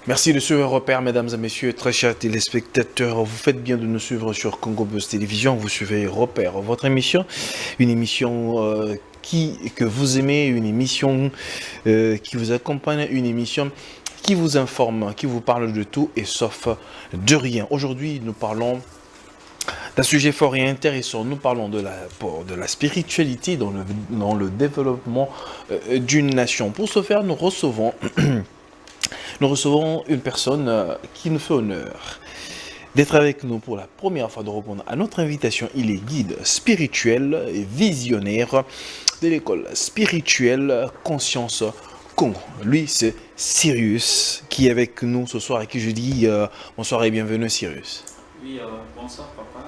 Merci de suivre Repère, mesdames et messieurs, très chers téléspectateurs. Vous faites bien de nous suivre sur Congo Buzz Télévision. Vous suivez Repère, votre émission, une émission que vous aimez, une émission qui vous accompagne, une émission qui vous informe, qui vous parle de tout et sauf de rien. Aujourd'hui, nous parlons d'un sujet fort et intéressant. Nous parlons de la spiritualité dans le développement d'une nation. Pour ce faire, nous recevons une personne qui nous fait honneur d'être avec nous pour la première fois, de répondre à notre invitation. Il est guide spirituel et visionnaire de l'école spirituelle Conscience Congo. Lui, c'est Sirius qui est avec nous ce soir et qui je dis bonsoir et bienvenue Sirius. Oui, bonsoir papa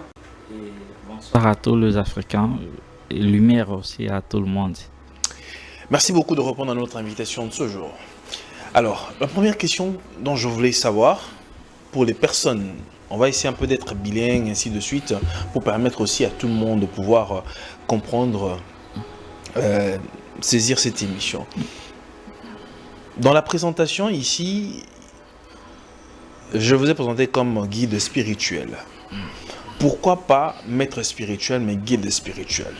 et bonsoir à tous les Africains et lumière aussi à tout le monde. Merci beaucoup de répondre à notre invitation de ce jour. Alors, la première question dont je voulais savoir, pour les personnes, on va essayer un peu d'être bilingue, ainsi de suite, pour permettre aussi à tout le monde de pouvoir comprendre, saisir cette émission. Dans la présentation ici, je vous ai présenté comme guide spirituel. Pourquoi pas maître spirituel, mais guide spirituel?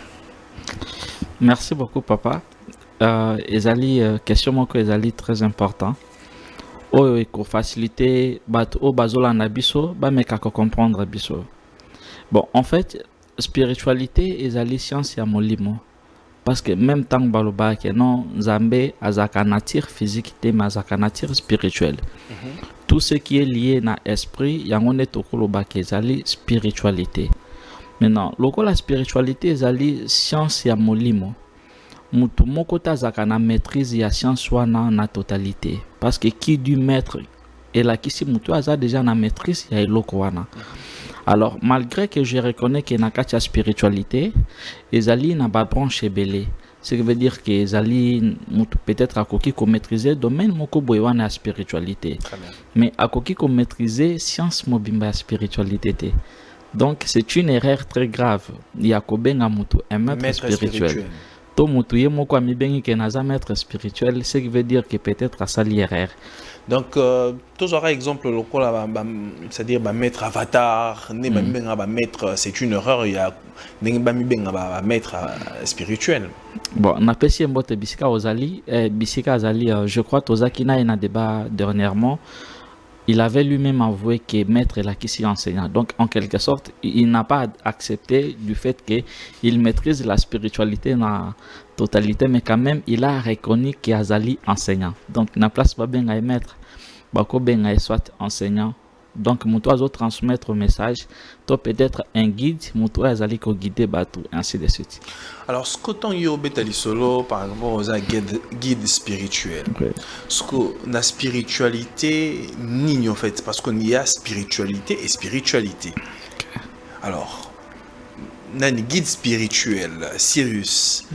Merci beaucoup papa. Ezali question moko ezali très important. Oyo eko faciliter bato o bazola na biso ba meka ko comprendre biso. Bon, en fait, spiritualité ezali science ya molimo. Parce que même tant baloba ke non Nzambe azaka nature physique te mazaka nature spirituelle. Tout ce qui est lié na esprit yango ne tokoloba ke ezali spiritualité. Maintenant, lokola spiritualité ezali science ya molimo. Mutu moko tazaka na maîtrise ya science wana na totalité, parce que qui du maître et la kisi mutu aza déjà na maîtrise ya eloko wana. Alors malgré que je reconnais que na kati ya spiritualité ezali na ba branche ebele, ce qui veut dire que ezali mutu peut-être akoki ko maîtriser domaine moko boye wana ya spiritualité, mais akoki ko maîtriser science mobimba ya spiritualité te. Donc c'est une erreur très grave ya kobenga mutu un maître spirituel. To mutu ye moko amibengi ke naza maître spirituel, ce qui veut dire que peut-être asali erreur. Donc tous aura exemple lokola c'est-à-dire maître avatar, ne ba maître, c'est une erreur, il y a ba maître spirituel. Bon, na pesi mbote bisika ozali bisika azali, je crois tozaki na ina débat dernièrement. Il avait lui-même avoué que maître est là qui s'y enseignant. Donc, en quelque sorte, il n'a pas accepté du fait qu'il maîtrise la spiritualité dans la totalité, mais quand même, il a reconnu qu'il Azali enseignant. Donc, il n'a place pas bien à maître, bako bien à soit enseignant. Donc, muto azo transmettre le message, toi peut-être un guide, muto azali ko guider batou, ainsi de suite. Alors, ce que ton yo betali solo, par exemple, aux guide spirituel. Okay. Ce que la spiritualité ni en fait, parce qu'il y a spiritualité et spiritualité. Okay. Alors, un guide spirituel, Sirius,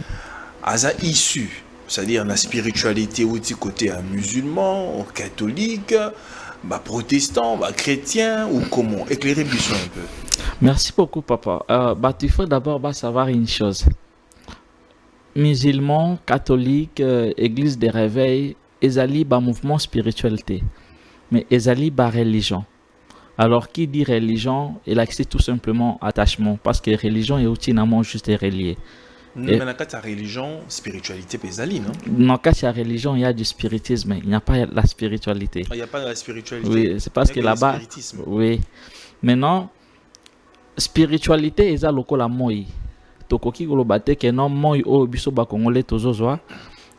aza issu, c'est-à-dire la spiritualité ou du côté musulman, catholique, bah, protestant, bah, chrétien ou comment? Éclairez Bisson un peu. Merci beaucoup, papa. Il faut d'abord savoir une chose. Musulmans, catholiques, église des réveils, ezali ba mouvement spiritualité. Mais ezali ba religion. Alors, qui dit religion, il accède tout simplement attachement. Parce que religion est aussi juste relié. Mais dans la religion, spiritualité pézali, non? Dans la religion, il y a du spiritisme, il n'y a pas la spiritualité. Il n'y a pas de la spiritualité. Oui, c'est parce que là-bas. Oui. Maintenant, spiritualité, est lokola moi. Tokoki golobate que non moi o biso ba congolais tozozwa,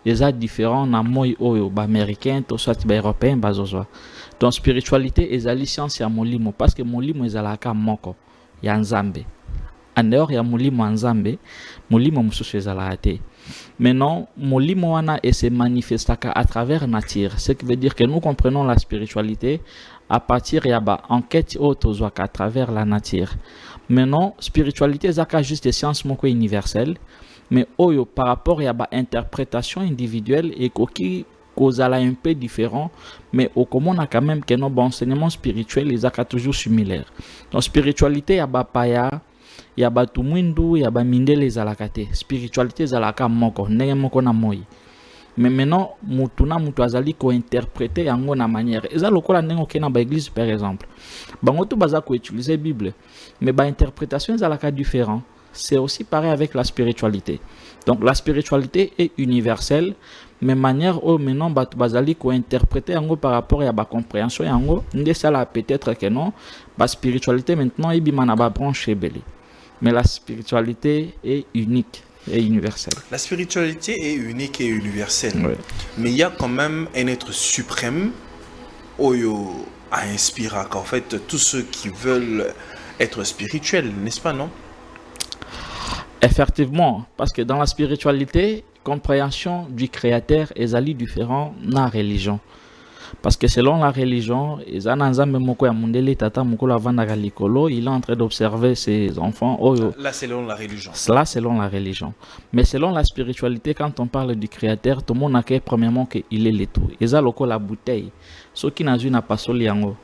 est différent na moi o ba américain to soit ba européen bazozwa. Donc spiritualité est science ya molimo, parce que molimo ezalaka moko ya Nzambe. En dehors ya molimo Nzambe, molimo mususu ezalaka te. Maintenant, molimo wana se manifestaka à travers nature, ce qui veut dire que nous comprenons la spiritualité à partir de l'enquête à travers la nature. Maintenant, spiritualité c'est juste des sciences universelles, mais par rapport à l'interprétation individuelle et qui causala un peu différent, mais au commun on a quand même que nos enseignements spirituels ils sont toujours similaires. Donc spiritualité il y a paya, il y a batumwindu, il y a mindele zalakate. Spiritualité zalaka moko, ndenge moko na moi. mais maintenant mutu azali ko interpréter yango na manière eza lokola ndenge okena ba église par exemple bango to baza ko utiliser bible mais ba interprétation ezalaka différent. C'est aussi pareil avec la spiritualité. Donc la spiritualité est universelle, mais manière où maintenant batu bazali ko interpréter yango par rapport à ba compréhension yango nde sala peut-être que non ba spiritualité maintenant ebima na ba branche ebele. Mais la spiritualité est unique et universelle. La spiritualité est unique et universelle. Oui. Mais il y a quand même un être suprême Oyo a inspiré en fait tous ceux qui veulent être spirituels, n'est-ce pas, non? Effectivement, parce que dans la spiritualité, compréhension du créateur est ali différent de la religion. Parce que selon la religion, il est en train d'observer ses enfants. Là, selon la religion. Cela selon la religion. Mais selon la spiritualité, quand on parle du créateur, tout le monde a premièrement qu'il est le tout. Il y a la bouteille. Ce qui n'a pas soli yango.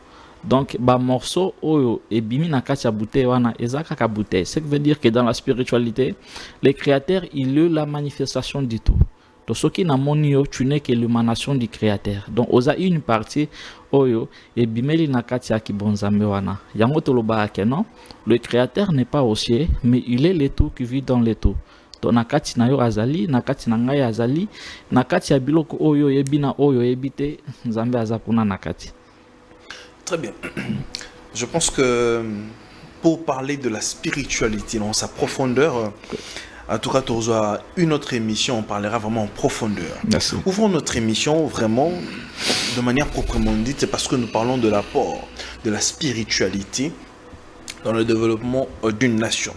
Donc, ba morceau oyo et bimi na kati ya bouteille wana ezaka ka bouteille. Ce qui veut dire que dans la spiritualité, le créateur il est la manifestation du tout. Donc, ce qui n'a monio, tu n'es que l'émanation du créateur. Donc, oza une partie oyo et bimeli na kati ya kibonzambe wana. Yango toloba ke non, le créateur n'est pas aussi, mais il est le tout qui vit dans le tout. Donc, nakati na yo azali, nakati na ngai azali, nakati ya biloko oyo yebina oyo yebite, nzambe azakuna nakati. Très bien. Je pense que pour parler de la spiritualité dans sa profondeur, en tout cas, dans une autre émission, on parlera vraiment en profondeur. Merci. Ouvrons notre émission vraiment de manière proprement dite, c'est parce que nous parlons de l'apport de la spiritualité dans le développement d'une nation.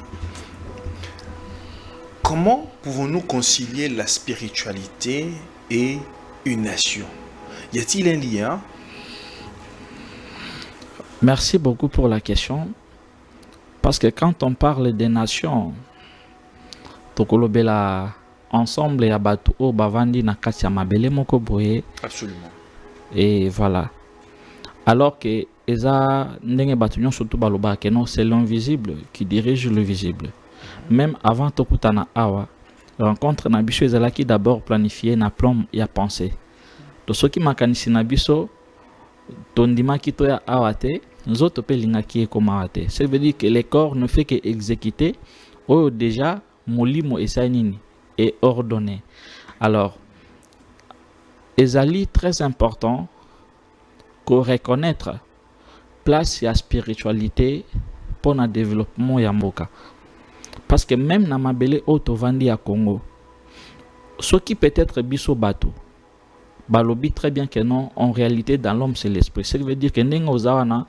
Comment pouvons-nous concilier la spiritualité et une nation? Y a-t-il un lien? Merci beaucoup pour la question. Parce que quand on parle des nations, tokolobela ensemble ya batu o bavandi na kati ya mabele moko boye. Absolument. Et voilà. Alors que eza ndenge batu nyon surtout baloba que non, c'est l'invisible qui dirige le visible. Même avant tokutana awa, rencontre na biso ezalaki d'abord planifié na plan ya pensée. To soki makanisi na biso tondima kito ya awate, nzoto pe lingaki ekomawate. Ça veut dire que le corps ne fait que exécuter ou déjà molimo esanini est ordonné. Alors, ezali très important qu'on reconnaître place ya spiritualité pour le développement ya mboka. Parce que même na mabele otovandi ya Congo, ce qui peut être biso bato, balobi très bien que non, en réalité dans l'homme c'est l'esprit. Ça veut dire que ndenge ozawana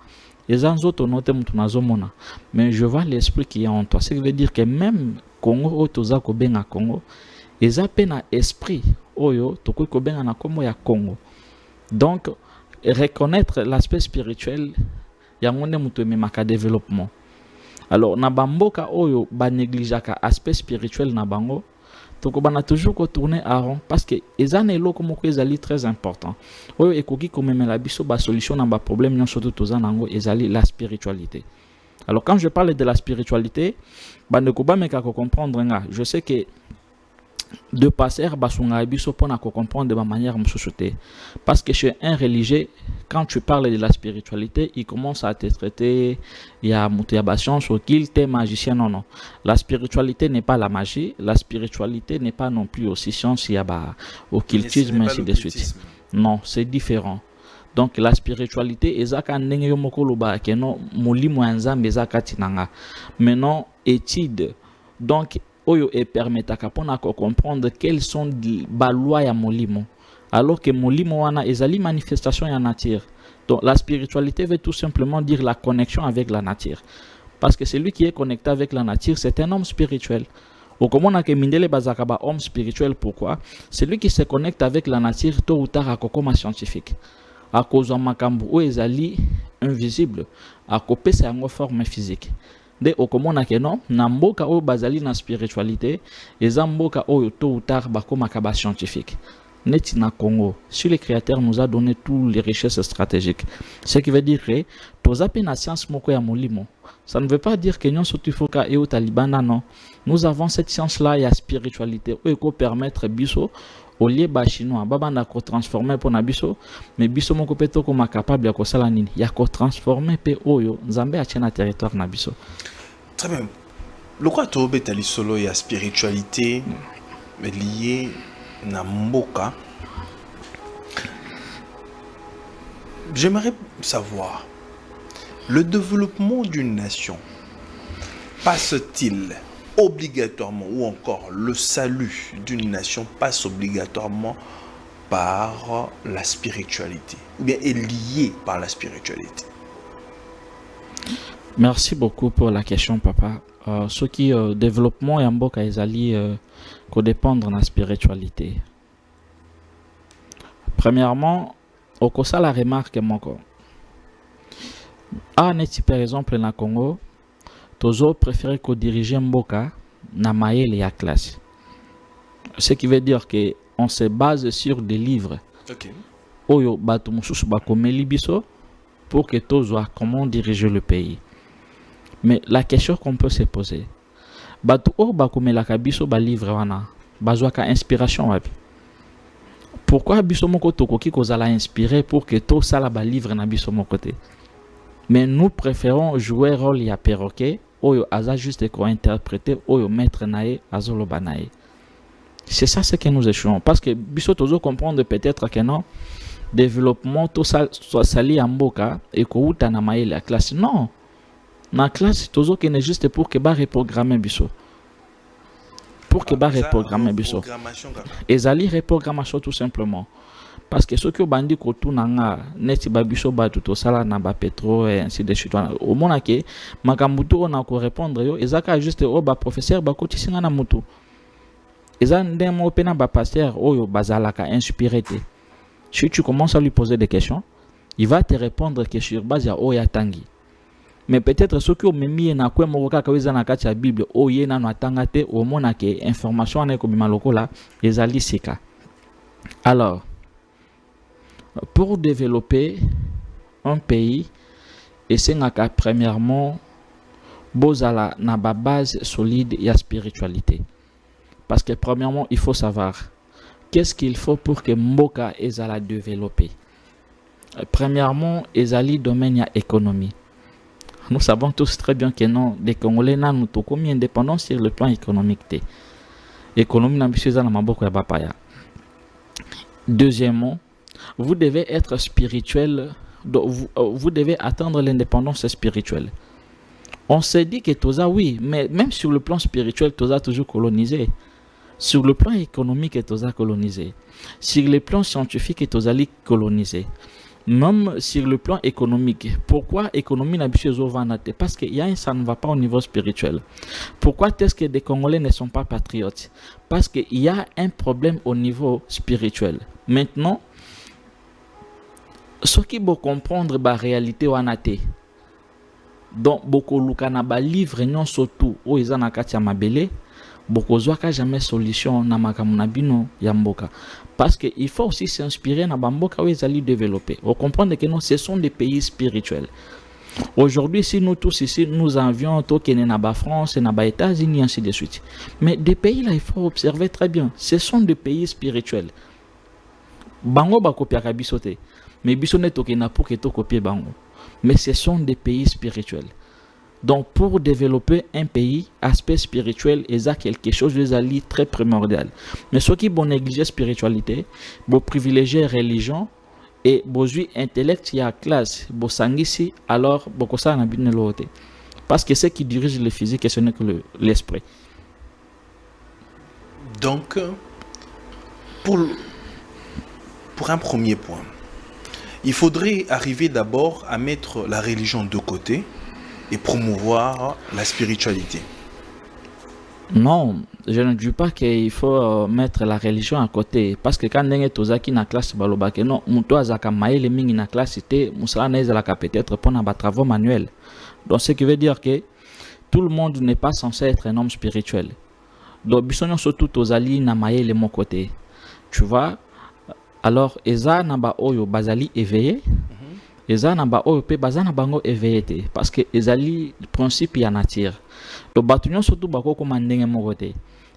ezanzoto note mutu nazomona, mais je vois l'esprit qui est en toi. Ça veut dire que même Congo otoza ko benga Congo, eza pe na esprit oyo tokoki ko benga na komo ya Congo. Donc reconnaître l'aspect spirituel yango nde mutu ememaka développement. Alors na bamboka oyo ba négligeaka aspect spirituel na bango, tokobana toujours ko tourner à rond parce que ezana eloko moko ezali très important. Oyo ekoki komemela biso ba solution na ba problème nyonso to tozana ngo ezali la spiritualité. Alors quand je parle de la spiritualité, bandeko ba meka ko comprendre nga, je sais que de passer basunga biso pona ko comprendre de ma manière msosote. Parce que chez un religieux, quand tu parles de la spiritualité, il commence à te traiter, il y a motivation sur qu'il t'es magicien. Non, non. La spiritualité n'est pas la magie. La spiritualité n'est pas non plus aussi science, il y a occultisme, ainsi de suite. Non, c'est différent. Donc la spiritualité, ezaka ndenge yo moko loba ke no molimo ya nzambe ezaka tinanga. Maintenant, étude. Donc oyo et permetaka pona ko comprendre quelles sont les lois ya molimo. Alors que molimo wana ezali manifestation ya nature. Donc la spiritualité veut tout simplement dire la connexion avec la nature. Parce que celui qui est connecté avec la nature, c'est un homme spirituel. Au comment que mindele bazaka ba homme spirituel, pourquoi? Celui qui se connecte avec la nature tôt ou tard akokoma scientifique. À cause de makambu o ezali invisible, à copé c'est en forme physique. De okomona ke non na mboka o bazali na spiritualité, eza mboka o tôt ou tard bakoma kaba scientifique. Neti na Congo, si le créateur nous a donné toutes les richesses stratégiques, ce qui veut dire que toza pe na science moko ya molimo. Ça ne veut pas dire que nous sotifoka et au Taliban non. Nous avons cette science là ya spiritualité ou eko permettre biso au lieu ba chinois baba na ko transformer pour na biso mais biso moko pe to ko capable ya ko sala nini ya ko transformer pe oyo nzambe atia na territoire na biso. Très bien. Le quoi to betali solo ya spiritualité liée na mboka. J'aimerais savoir, le développement d'une nation passe-t-il obligatoirement, ou encore le salut d'une nation passe obligatoirement par la spiritualité, ou bien est lié par la spiritualité? Merci beaucoup pour la question, papa. Ce qui développement ya mboka ezali ko dépendre na spiritualité. Premièrement, okosa la remarque moko. Neti par exemple na Congo, tozo préféré ko diriger mboka na maele ya classe. Ce qui veut dire que on se base sur des livres. OK. Oyo bato mususu bakomeli biso pour que tozo comment diriger le pays. Mais la question qu'on peut se poser, bato o bakomelaka biso ba livre wana, bazwaka inspiration wapi? Pourquoi biso moko tokoki kozala inspiré pour que to sala ba livre na biso moko te? Mais nous préférons jouer rôle ya perroquet oyo aza juste ko interpréter oyo maître nae azoloba nae. C'est ça ce que nous échouons parce que biso tozo comprendre peut-être que non développement to sali ya mboka et ko uta na maele la classe. Non. Na classe tozo que ne juste pour que ba reprogrammer biso. Pour que ba reprogrammer biso. Ezali reprogrammation tout simplement. Parce que ce que bandi ko tunanga neti ba biso ba tout sala na ba pétro et ainsi de suite. Au mona ke makambuto na ko répondre yo ezaka juste o ba professeur ba ko tisinga na mutu. Eza ndemo pena ba pasteur oyo bazalaka inspiré te. Si tu commences à lui poser des questions, il va te répondre que sur base ya oya tangi. Mais peut-être ce que memi na kwe moko kaka weza na kati ya Bible oye na no atanga te o mona ke information na ko bima lokola ezali sika. Alors pour développer un pays, et c'est premièrement bozala na ba base solide et la spiritualité. Parce que premièrement, il faut savoir qu'est-ce qu'il faut pour que mboka ezala développer. Premièrement, ezali domaine ya économie. Nous savons tous très bien que non, les Congolais na nous tokomi indépendants sur le plan économique te. Économie na biso na maboko ya bapaya. Deuxièmement, vous devez être spirituel, vous devez atteindre l'indépendance spirituelle. On s'est dit que Toza, oui, mais même sur le plan spirituel, Toza a toujours colonisé. Sur le plan économique, Toza a colonisé. Sur le plan scientifique, Toza a colonisé. Même sur le plan économique. Pourquoi l'économie n'a pas? Parce que ça ne va pas au niveau spirituel. Pourquoi est-ce que des Congolais ne sont pas patriotes? Parce qu'il y a un problème au niveau spirituel. Maintenant, ce qui veut comprendre la réalité wanate. Donc, beaucoup lukana ba livre nyon surtout o izana kati ya mabele, beaucoup zwaka jamais solution na makamuna bino ya mboka. Parce que il faut aussi s'inspirer na bamboka où ils allaient développer. On comprend que non, ce sont des pays spirituels. Aujourd'hui, si nous tous ici, nous envions Tokene na ba France et na ba États-Unis ainsi de suite. Mais des pays là, il faut observer très bien. Ce sont des pays spirituels. Bango ba kopia bisote. Mais bisone tokena pour que to copier bango. Mais ce sont des pays spirituels. Donc pour développer un pays, aspect spirituel est quelque chose de très primordial. Mais ceux qui vont négliger spiritualité, vont privilégier religion et vont jouer intellect y a classe, vont sangisi alors beaucoup ça n'a bien l'autre. Parce que ce qui dirige le physique, ce n'est que l'esprit. Donc pour un premier point, il faudrait arriver d'abord à mettre la religion de côté et promouvoir la spiritualité. Non, je ne dis pas qu'il faut mettre la religion à côté. Parce que quand on est dans la classe, non, muto azaka maele mingi na classe te, musala na ezalaka peut-être pour na travaux manuels. Donc ce qui veut dire que tout le monde n'est pas censé être un homme spirituel. Donc bisonyo surtout tozali na maele mon côté. Tu vois? Alors, eza naba oyo bazali éveillé, eza naba oyo pe bazana bango éveillé te, parce que ezali principe ya nature. Donc batunyo surtout bako koma ndenge moko te.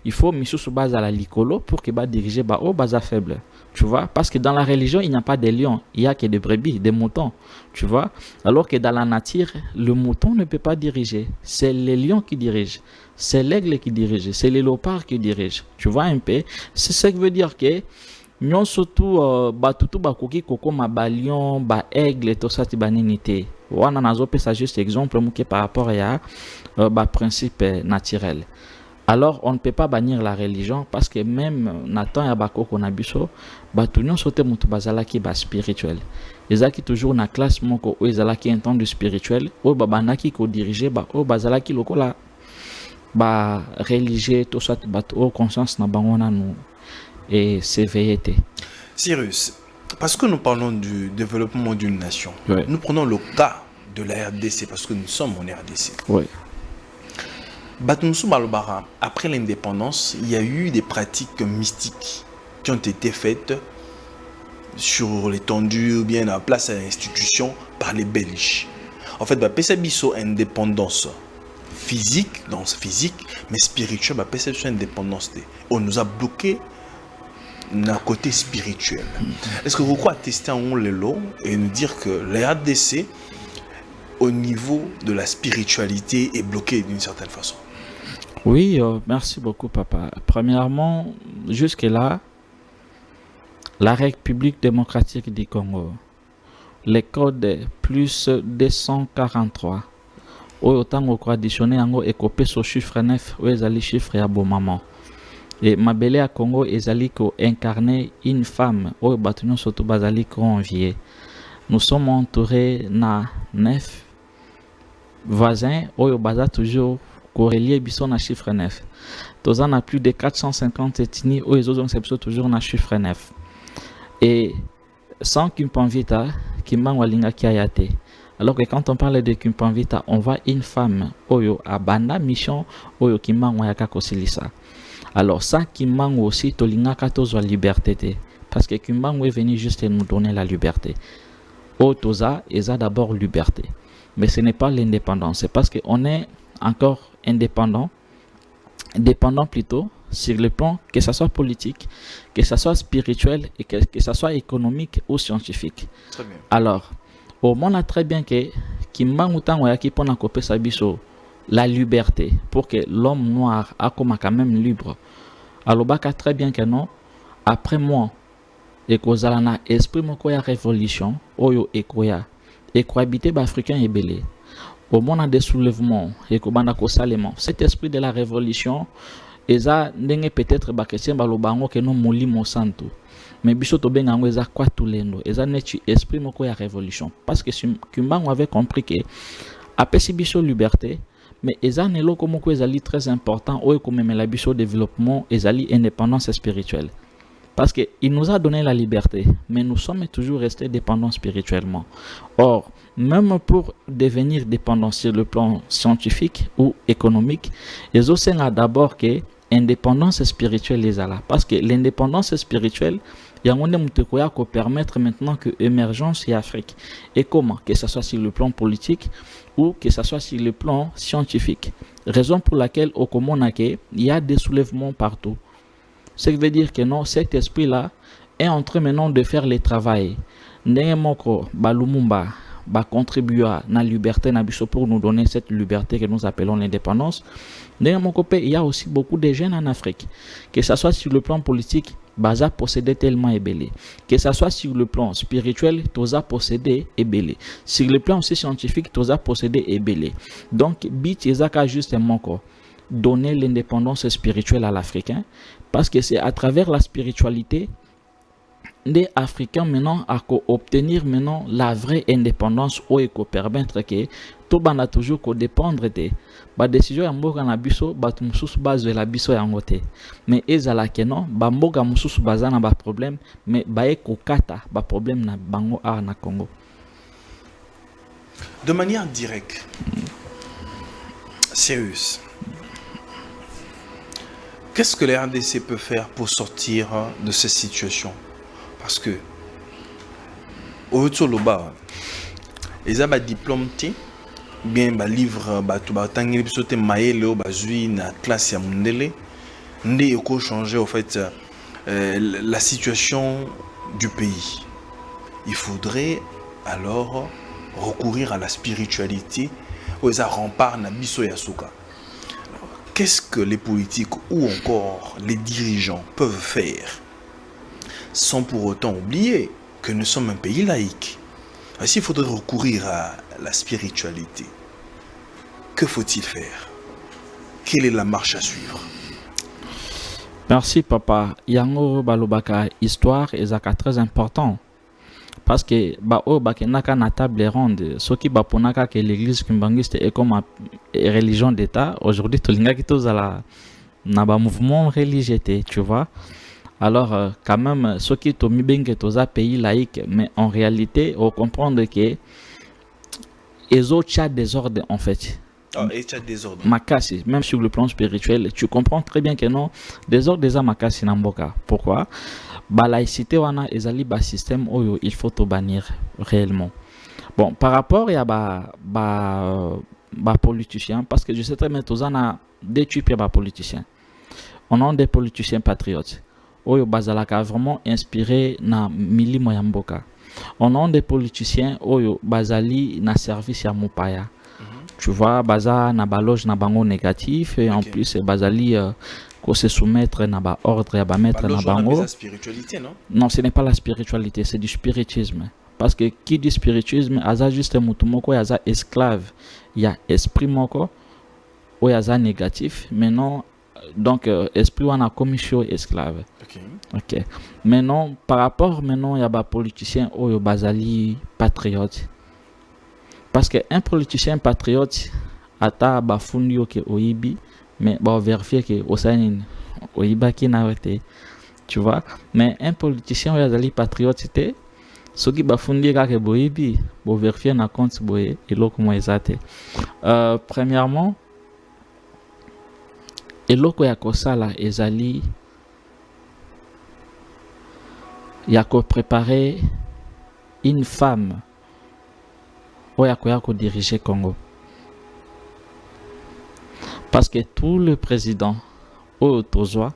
il faut misusu base à la licolo pour que ba diriger ba au basa faible. Tu vois, parce que dans la religion, il n'y a pas de lions, il y a que des brebis, des moutons. Tu vois, alors que dans la nature, le mouton ne peut pas diriger. C'est les lions qui dirigent, c'est l'aigle qui dirige, c'est les léopards qui dirigent. Tu vois un peu, c'est ce qui veut dire que nous surtout batutu bakoki koko ma lion, ba aigle tout ça tibaninité. Wana nazope ça juste exemple muke par rapport à ba principe naturel. Alors, on ne peut pas bannir la religion parce que même Nathan et Abako Konabiso, Batunion sote mutu bazalaki ba spirituel. Ezaki toujours na classe moko o ezalaki un temps de spirituel, o babanaki ko diriger ba o bazalaki lokola ba religieux tout ça bat o conscience na bangona nous et s'éveiller. Cyrus, parce que nous parlons du développement d'une nation, Ouais. nous prenons le cas de la RDC parce que nous sommes en RDC. Oui. Batumsu Malobara, après l'indépendance, il y a eu des pratiques mystiques qui ont été faites sur l'étendue ou bien à la place à l'institution par les Belges. En fait, Pesabiso indépendance physique, mais spirituelle, Pesabiso indépendance. On nous a bloqué d'un côté spirituel. Est-ce que vous croyez tester en le lot et nous dire que la RDC, au niveau de la spiritualité, est bloquée d'une certaine façon? Oui, merci beaucoup, papa. Premièrement, jusque-là, la République démocratique du Congo, le code plus 243, autant au conditionné en et copé sur chiffre 9, où ils allaient chiffre à bon maman. Et Mabélé à Congo, ils allaient incarner une femme, où ils surtout basali convié. Nous sommes entourés de 9 voisins, où ils toujours corrélé bison à chiffre 9. Tous on a plus de 450 ethnies où les autres ont toujours un chiffre 9. Et sans Kumpanvita, Kimban Walinga Kiayate. Alors que quand on parle de Kumpanvita, on voit une femme Oyo à Banda mission Oyo Kimban Wayaka Kosilisa. Alors ça Kimban aussi Tolinga Katos la liberté. Parce que Kimban est venu juste nous donner la liberté. Otoza, ils ont d'abord liberté. Mais ce n'est pas l'indépendance. C'est parce qu'on est encore indépendant, dépendant plutôt sur le plan que ce soit politique, que ce soit spirituel et que ce soit économique ou scientifique. Très bien. Alors, au monde a très bien que la liberté pour que l'homme noir a comme quand même libre. Alors, baka très bien que non, après moi, et kozalana esprit moko ya révolution, oyo ekoya, et cohabiter africain et belé. Au moment des soulèvements et cet esprit de la révolution eza ndenge peut-être bakesien balobango ke no molimo santo mais biso to benga ngo eza kwa tulendo eza netu esprit moko ya révolution parce que Kimbangu avait compris que apesi biso liberté mais eza neloko moko ezali très important oyo komemela biso développement ezali indépendance spirituelle. Parce qu'il nous a donné la liberté, mais nous sommes toujours restés dépendants spirituellement. Or, même pour devenir dépendants sur le plan scientifique ou économique, les aussi ont d'abord que l'indépendance spirituelle est là. Parce que l'indépendance spirituelle, il y a un qui permettre maintenant que l'émergence en Afrique. Et comment? Que ce soit sur le plan politique ou que ce soit sur le plan scientifique. Raison pour laquelle au Comona, il y a des soulèvements partout. Ce qui veut dire que non, cet esprit-là est en train maintenant de faire le travail. N'emoko Balumumba va contribuer à la liberté pour nous donner cette liberté que nous appelons l'indépendance. N'emoko il y a aussi beaucoup de jeunes en Afrique. Que ce soit sur le plan politique, Baza possédait tellement ébélé. Que ce soit sur le plan spirituel, Toza possédé ébélé. Sur le plan aussi scientifique, Toza possédé ébélé. Donc, Bit Ezaka justement quoi. Donner l'indépendance spirituelle à l'Africain parce que c'est à travers la spiritualité des Africains maintenant à obtenir maintenant la vraie indépendance ou éco permettre que tout banda toujours ko dépendre de ba décision ya mboka na biso batu mususu base la biso ya ngote mais ezala que non ba mboka mususu bazana ba problème mais ba eko kata ba problème na bango a na Congo de manière directe. Sérieux. Qu'est-ce que la RDC peut faire pour sortir de cette situation? Parce que au Tsoloba, ils ont un diplôme, bien un livre, tout le maïle, bazui na classe ya mundele. Ndé eko changer au fait la situation du pays. Il faudrait alors recourir à la spiritualité aux remparts na biso yasuka. Qu'est-ce que les politiques ou encore les dirigeants peuvent faire sans pour autant oublier que nous sommes un pays laïque? S'il faudrait recourir à la spiritualité, que faut-il faire? Quelle est la marche à suivre? Merci papa. Yango balobaka histoire ezaka très important. Parce que bakenaka na table ronde, ce qui baponaka que l'église kimbangiste est comme une religion d'État. Aujourd'hui, tolinga ki tozala na ba mouvement religieux, tu vois. Alors, quand même, ce qui est au Mibenge, un pays laïque, mais en réalité, on comprend que les autres ont des ordres en fait. Et tu as des ordres. Makasi, même sur le plan spirituel, tu comprends très bien que non, des ordres des Makasi Namboka. Pourquoi? Ba laïcité, wana ezali ba système où il faut te bannir réellement. Bon, par rapport à ba politiciens, parce que je sais très bien que on a deux types de politiciens. On a des politiciens patriotes. Oyo bazalaka vraiment inspiré na milimo ya mboka. On a des politiciens oyo bazali na service ya mopaya. Tu vois, baza na baloge na bango négatif et en plus bazali ko se soumettre na ba ordre ya ba mettre na bango. C'est la spiritualité, non? Non, ce n'est pas la spiritualité, c'est du spiritisme. Parce que qui dit spiritisme, aza juste mutu moko yaza esclave, ya esprit moko o yaza négatif, mais non. Donc, esprit ou a commission esclave. Ok. Maintenant, par rapport, maintenant, il y a des politiciens ou bazali patriote. Parce qu'un politicien patriote, ata bafundi ke oibi, mais ba vérifier que osanin oiba ki na wete. Tu vois? Mais un politicien ou bazali patriote, c'était ce qui bafundi ka ke boibi, bo vérifier na compte boye eloko mo ezate. Premièrement, eloko ya kosala ezali ya ko préparer une femme oya ko diriger Congo. Parce que tout le président oyo tozo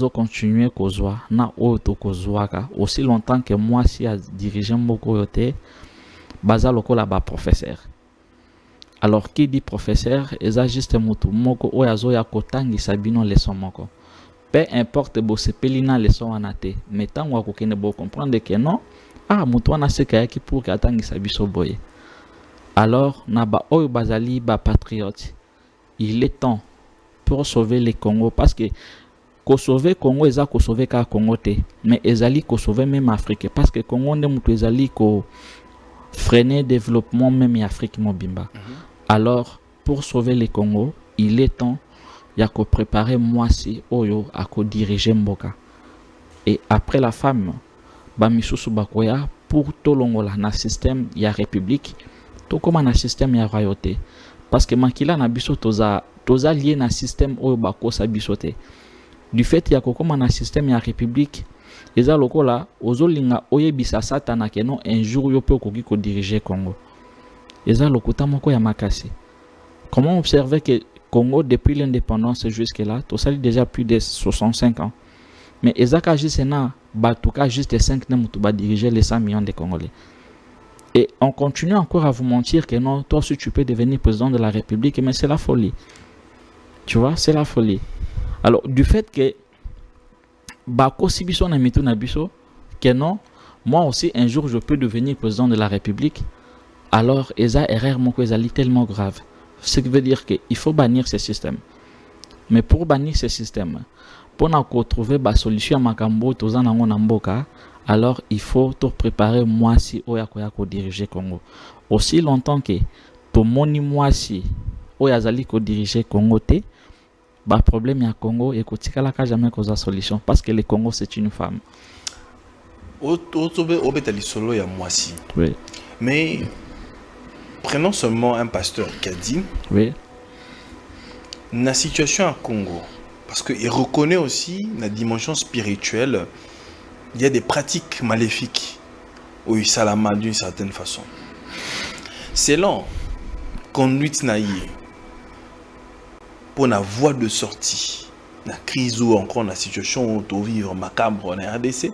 continuer kozwa na oyo tokozwaka aussi longtemps que moi si a diriger moko yote baza lokola ba professeur. Alors, qui dit professeur, eza juste mutu moko oyo azoya kotangisa bino leçon moko. Peu importe bo sepelina leçon wana te, mais tant wa kokende bo comprendre que non, mutu wana se kayaki pour que atangisa biso boye. Alors, na ba oyo bazali ba patriote, il est temps pour sauver le Congo parce que ko sauver Congo eza ko sauver ka Congo te, mais ezali ko sauver même Afrique parce que Congo nde mutu ezali ko freiner développement même Afrique mobimba. Alors, pour sauver le Congo, il est temps de préparer Mwasi Oyo à diriger Mboka. Et après la femme, Bamisusu Bakoya, pour tout l'ongola, na système ya république, tout comme na système ya royauté. Parce que Makila na biso toza lié na système Oyo Bako sa bisote. Du fait ya comme na système ya république, eza lokola ozolinga oye bisa satana ke non un jour yo pe ko diriger Congo. Eza lokuta moko ya makasi. Comment observer que Congo depuis l'indépendance jusque là, tout ça déjà plus de 65 ans. Mais ezaka juste na batuka juste 5 ans pour diriger les 100 millions de Congolais. Et on continue encore à vous mentir que non, toi aussi tu peux devenir président de la République, mais c'est la folie. Tu vois, c'est la folie. Alors du fait que bako sibiso na mitu na biso que non, moi aussi un jour je peux devenir président de la République. Alors, eza erreur moko ezali tellement grave. Ce qui veut dire qu'il faut bannir ce système. Mais pour bannir ce système, pour trouver une solution à makambo tozana na mboka, alors il faut tout préparer moi si oya ko diriger Congo. Aussi longtemps que to moni moi si oya zali ko diriger Congo te, ba problème ya Congo et kotikala ka jamais koza solution parce que le Congo c'est une femme. Obetali solo ya moi si. Oui. Mais prenons seulement un pasteur qui a dit, oui, la situation à Congo, parce qu'il reconnaît aussi la dimension spirituelle, il y a des pratiques maléfiques où il s'alama d'une certaine façon. Selon conduite naïe, pour la voie de sortie, la crise ou encore la situation où vivre macabre en RDC,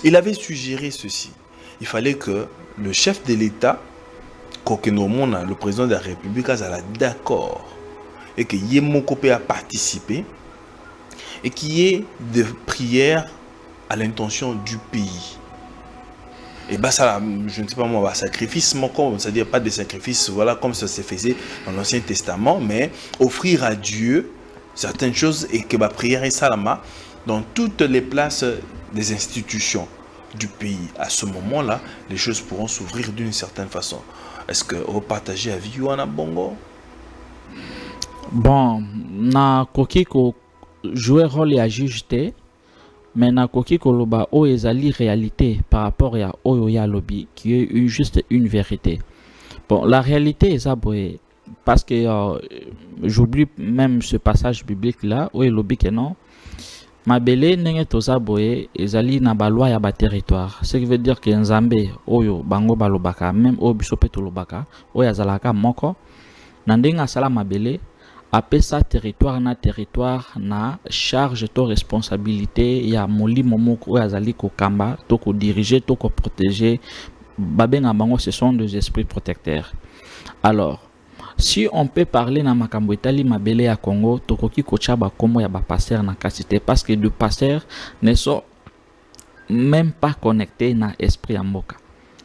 il avait suggéré ceci. Il fallait que le chef de l'État, le président de la République, soit d'accord et que Yemokopé a participé et qu'il y ait des prières à l'intention du pays. Et bah ça, je ne sais pas moi, sacrifice, c'est-à-dire pas de sacrifice, voilà, comme ça se faisait dans l'Ancien Testament, mais offrir à Dieu certaines choses et que la prière est salama dans toutes les places des institutions du pays. À ce moment-là, les choses pourront s'ouvrir d'une certaine façon. Est-ce que vous partagez à vie ou en bongo? Bon, na koki ko jouer rôle et ajuster, mais na koki ko loba o ezali réalité par rapport à oyo ya lobby qui est juste une vérité. Bon, la réalité est aboye parce que j'oublie même ce passage biblique là où il lobby que non. Mabele nenge toza boye ezali na balwa ya ba territoire. Ce qui veut dire que Nzambe oyo bango balobaka même o bisope to lobaka oyo azalaka moko na ndenga sala mabele apesa territoire na charge to responsabilité ya molimo moko oyo azali ko kamba to ko diriger to ko protéger babenga bango ce sont des esprits protecteurs. Alors si on peut parler na makambo etali mabele ya Congo, tokoki kochaba komo ya ba pasteur na kasite parce que de pasteurs ne sont même pas connectés na esprit ya mboka.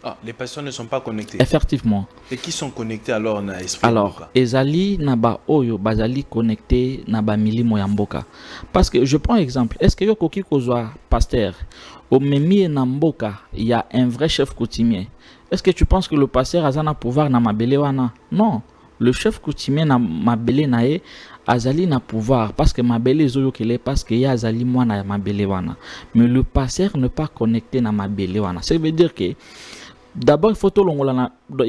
Ah, les pasteurs ne sont pas connectés. Effectivement. Et qui sont connectés alors na esprit alors, mboka? ezali na ba oyo bazali connectés na ba milimo ya mboka. Parce que je prends exemple, est-ce que yo koki kozwa pasteur au memi na mboka, il y a un vrai chef coutumier. Est-ce que tu penses que le pasteur azana pouvoir na mabele wana? Non. Le chef coutumier na mabele nae azali na pouvoir parce que mabele zoyo kele parce que ya azali mwana ya mabele wana. Mais le pasteur ne pas connecté na mabele wana. Ça veut dire que d'abord il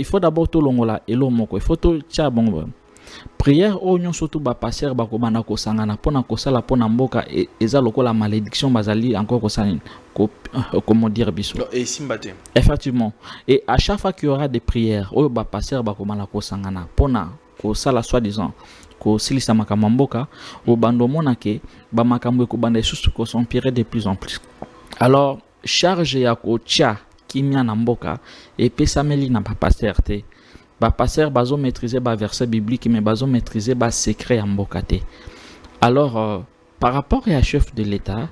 faut d'abord to longola elo moko. Il faut to tia bongo. Prière o nyon surtout ba pasteur ba ko bana ko sangana pona ko sala pona mboka eza lokola malédiction bazali encore ko sanine. Comment dire biso. Et simbate. Effectivement. Et à chaque fois qu'il y aura des prières, au ba passer ba komala ko sangana pona ko sala soi-disant ko silisa makambo mboka au bando monake ba makambo ko banda susu ko s'empirer de plus en plus. Alors charge ya ko tia kimia na mboka et pesameli na ba passer te. Ba passer bazo maîtriser ba verset biblique mais bazo maîtriser ba secret ya mboka te. Alors par rapport à chef de l'État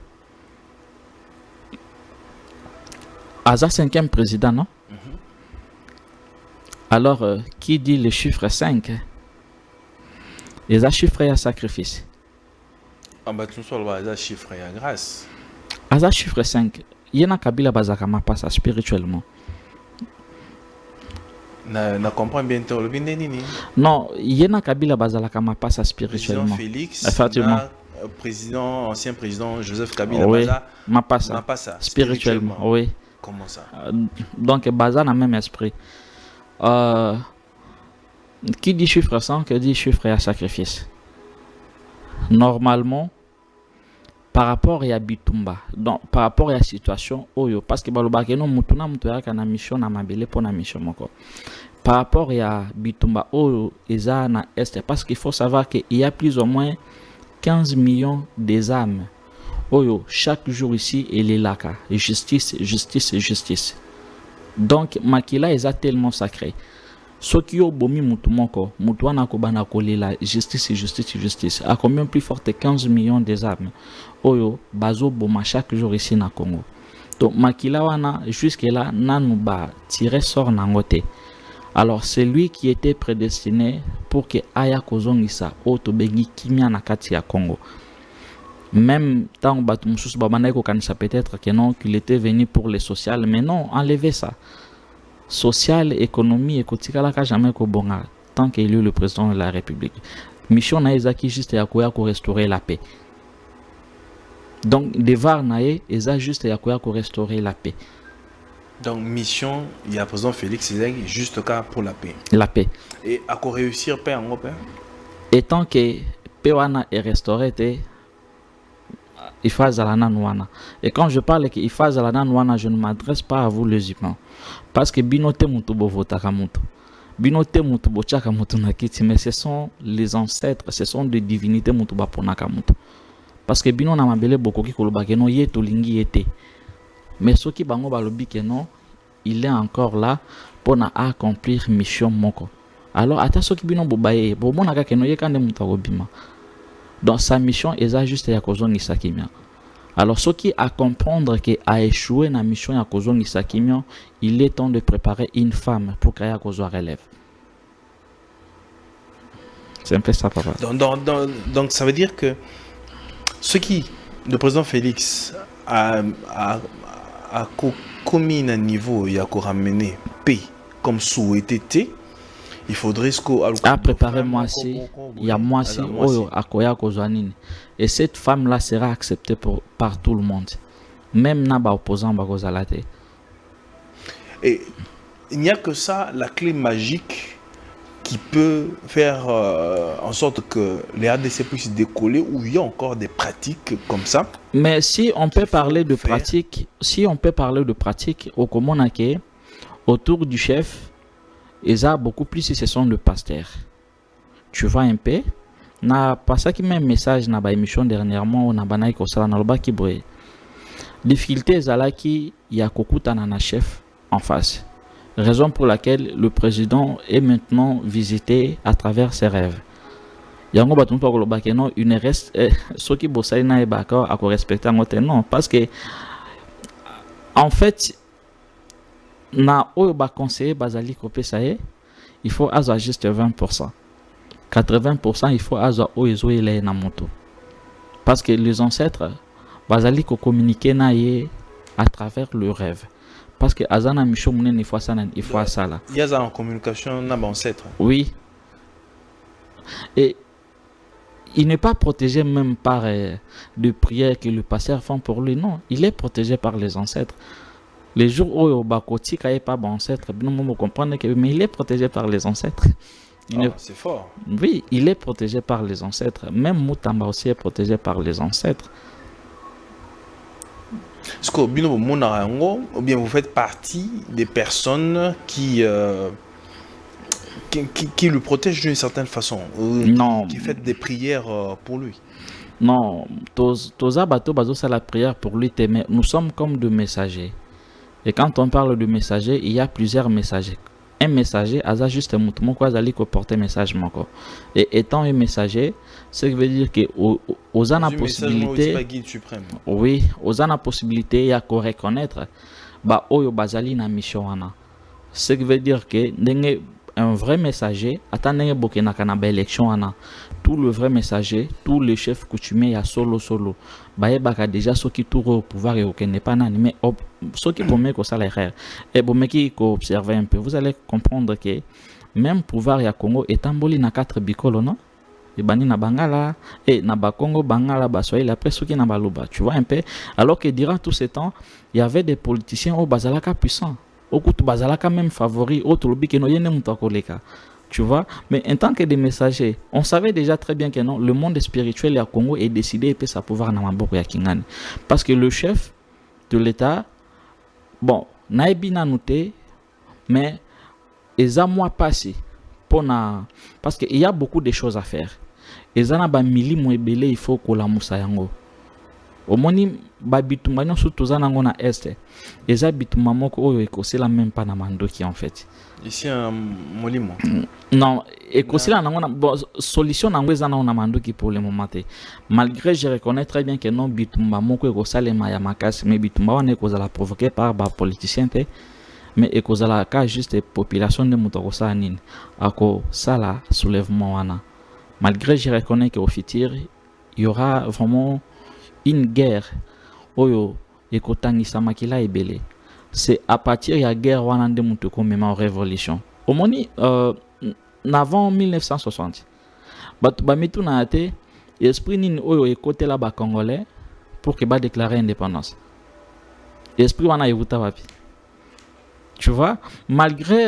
Aza 5e président, non? Alors, qui dit le chiffre 5? Les chiffres à sacrifice. Ah bah tu sois là, chiffre à grâce. Aza chiffre 5. Yena kabila bazaka mapasa spirituellement. Na comprend bien le bindenini. Non, yena kabila bazalaka mapasa spirituellement. Président Félix. Effectivement. Ancien président Joseph Kabila oui, mapasa spirituellement. Oui. Comment ça? Donc, Baza n'a même esprit. Qui dit chiffre 100, qui dit chiffre à sacrifice? Normalement, par rapport à Bitumba, donc par rapport à la situation, parce que Balobakeno Mutuna Mutuaka na mission na mabele pour na mission moko. Par rapport à Bitumba, Eza na Est, parce qu'il faut savoir qu'il y a plus ou moins 15 millions des âmes. Oyo, chaque jour ici, il est là. Justice, justice, justice. Donc, Makila est tellement sacré. Ce qui est bomi mutumoko, mutuana kobana kolela, justice, justice, justice. A combien plus forte 15 millions des âmes. Oyo, bazo boma chaque jour ici na Congo. Donc, Makila wana, jusque là, nanuba, tiré sort nangote. Alors, c'est lui qui était prédestiné pour que Aya Kozongisa, Otobengi, Kimia Nakati à Congo. Même tant que peut-être que non, qu'il était venu pour le social, mais non, enlevez ça. Social, économie, économie, jamais bonga tant qu'il est le président de la République. Mission naïzaki juste à quoi pour restaurer la paix. Donc, devoir naïe, eza juste à quoi pour restaurer la paix. Donc, mission, il y a président Félix juste cas pour la paix. La paix. Et à quoi réussir paix en Europe? Et tant que Péwana est restauré, il faut Zalana Nouana. Et quand je parle qu'il faut Zalana Nouana, je ne m'adresse pas à vous les humains. Parce que Binote Mutubo Votakamuto. Binote mutu bochaka mutu na kiti, mais ce sont les ancêtres, ce sont des divinités mutu baponaka mutu. Parce que bino na mabele bokoki koloba ke non ye tolingi yete. Mais ceux qui bango balobi ke non, il est encore là pour na accomplir mission moko. Alors ata ceux qui bino bobaye, bo monaka ke non ye kande mutu akobima. Donc sa mission est juste ya kozongisa kimia. Alors ceux qui à comprendre que a échoué na mission ya kozongisa kimia, il est temps de préparer une femme pour créer kozwa relève. C'est un peu ça, papa. Donc ça veut dire que ce qui, le président Félix a commis un niveau, il a ramené paix comme souhaité, il faudrait ce qu'on a préparé moi aussi, il y a moi aussi, et cette femme-là sera acceptée par tout le monde, même n'a opposant Bagozalate. Et il n'y a que ça, la clé magique qui peut faire en sorte que les ADC puissent décoller, ou il y a encore des pratiques comme ça. Mais si on peut parler de pratique, au Komonake, autour du chef, ils ont beaucoup plus si ce sont le pasteur. Tu vois un peu? Na pas ça qui met un message na ba émission dernièrement na banai ko sala na loba ki boye. Difficulté ezalaki ya kokuta na chef en face. Raison pour laquelle le président est maintenant visité à travers ses rêves. Yango batumpa ko loba ke non une reste ceux qui bossay na e baka à respecter ngote non parce que en fait na oyo ba conseiller bazali kopé ça il faut avoir juste 20%. 80% il faut avoir oyo ele na moto. Parce que les ancêtres bazali ko communiquer na ye à travers le rêve. Parce que azana mission munen il faut ça là. Il y a en communication na ancêtre. Oui. Et il n'est pas protégé même par des prières que le pasteur font pour lui, non, il est protégé par les ancêtres. Les jours où au bakoti kaye pas bon ancêtre, bien on comprendre que mais il est protégé par les ancêtres. C'est fort. Oui, il est protégé par les ancêtres. Même Moutamba aussi est protégé par les ancêtres. Est-ce que ou bien vous faites partie des personnes qui le protègent d'une certaine façon, non, qui fait des prières pour lui? Non, toza bato bazo sa la prière pour lui, mais nous sommes comme des messagers. Et quand on parle de messager, il y a plusieurs messagers. Un messager, a juste un mouton quoi zali ko porter message moko. Et étant un messager, ce qui veut dire que aux ana possibilité, oui, aux ana possibilité ya ko reconnaître ba oyo bazali na mission ana. Ce qui veut dire que un vrai messager, attendez bokena kana ba élection ana. Tout le vrai messager, tous les chefs coutumiers ya solo. Baye baka déjà ceux qui tournent au pouvoir et aucun n'est pas nani, mais ceux qui vont ko salaire et bon qui ko observer un peu, vous allez comprendre que même pouvoir ya Congo est emboli na 4 bikolo non? Et bani na bangala et na ba Congo bangala ba soyez après ceux qui na baluba, tu vois un peu. Alors que durant tout ce temps, il y avait des politiciens au bazalaka puissants, au kutu bazalaka même favori, au tolobi ke no yene mutakoleka. Tu vois, mais en tant que des messagers, on savait déjà très bien que non, le monde spirituel à Congo est décidé et peut sa pouvoir na maboko ya Kingani. Parce que le chef de l'État, bon, naibina noté, mais ils ont moins passé parce qu'il y a beaucoup de choses à faire. Ils ont ba mili moebele il faut que la musa yango. Au moni ba bitumba nyo surtout za nango na este. Eza bitumba moko oyo ekosela même pas na mandoki en fait. Ici un molimo. Non, ekosela nango na bon solution nango eza na mandoki pour le moment te. Malgré je reconnais très bien que non bitumba moko ekosalema ya makasi mais bitumba wana ekozala provoqué par ba politicien te. Mais ekozala ka juste population de mutoko sa nini. Ako sala soulèvement wana. Malgré je reconnais qu'au futur il y aura vraiment une guerre oyo ekotangisa makila ebele. C'est à partir de la guerre wana nde mutoko mema révolution. Au moni avant 1960 batu bamitu na ate esprit nini oyo ekotela ba congolais pour que ba déclarer indépendance. Esprit wana yuta wapi? Tu vois, malgré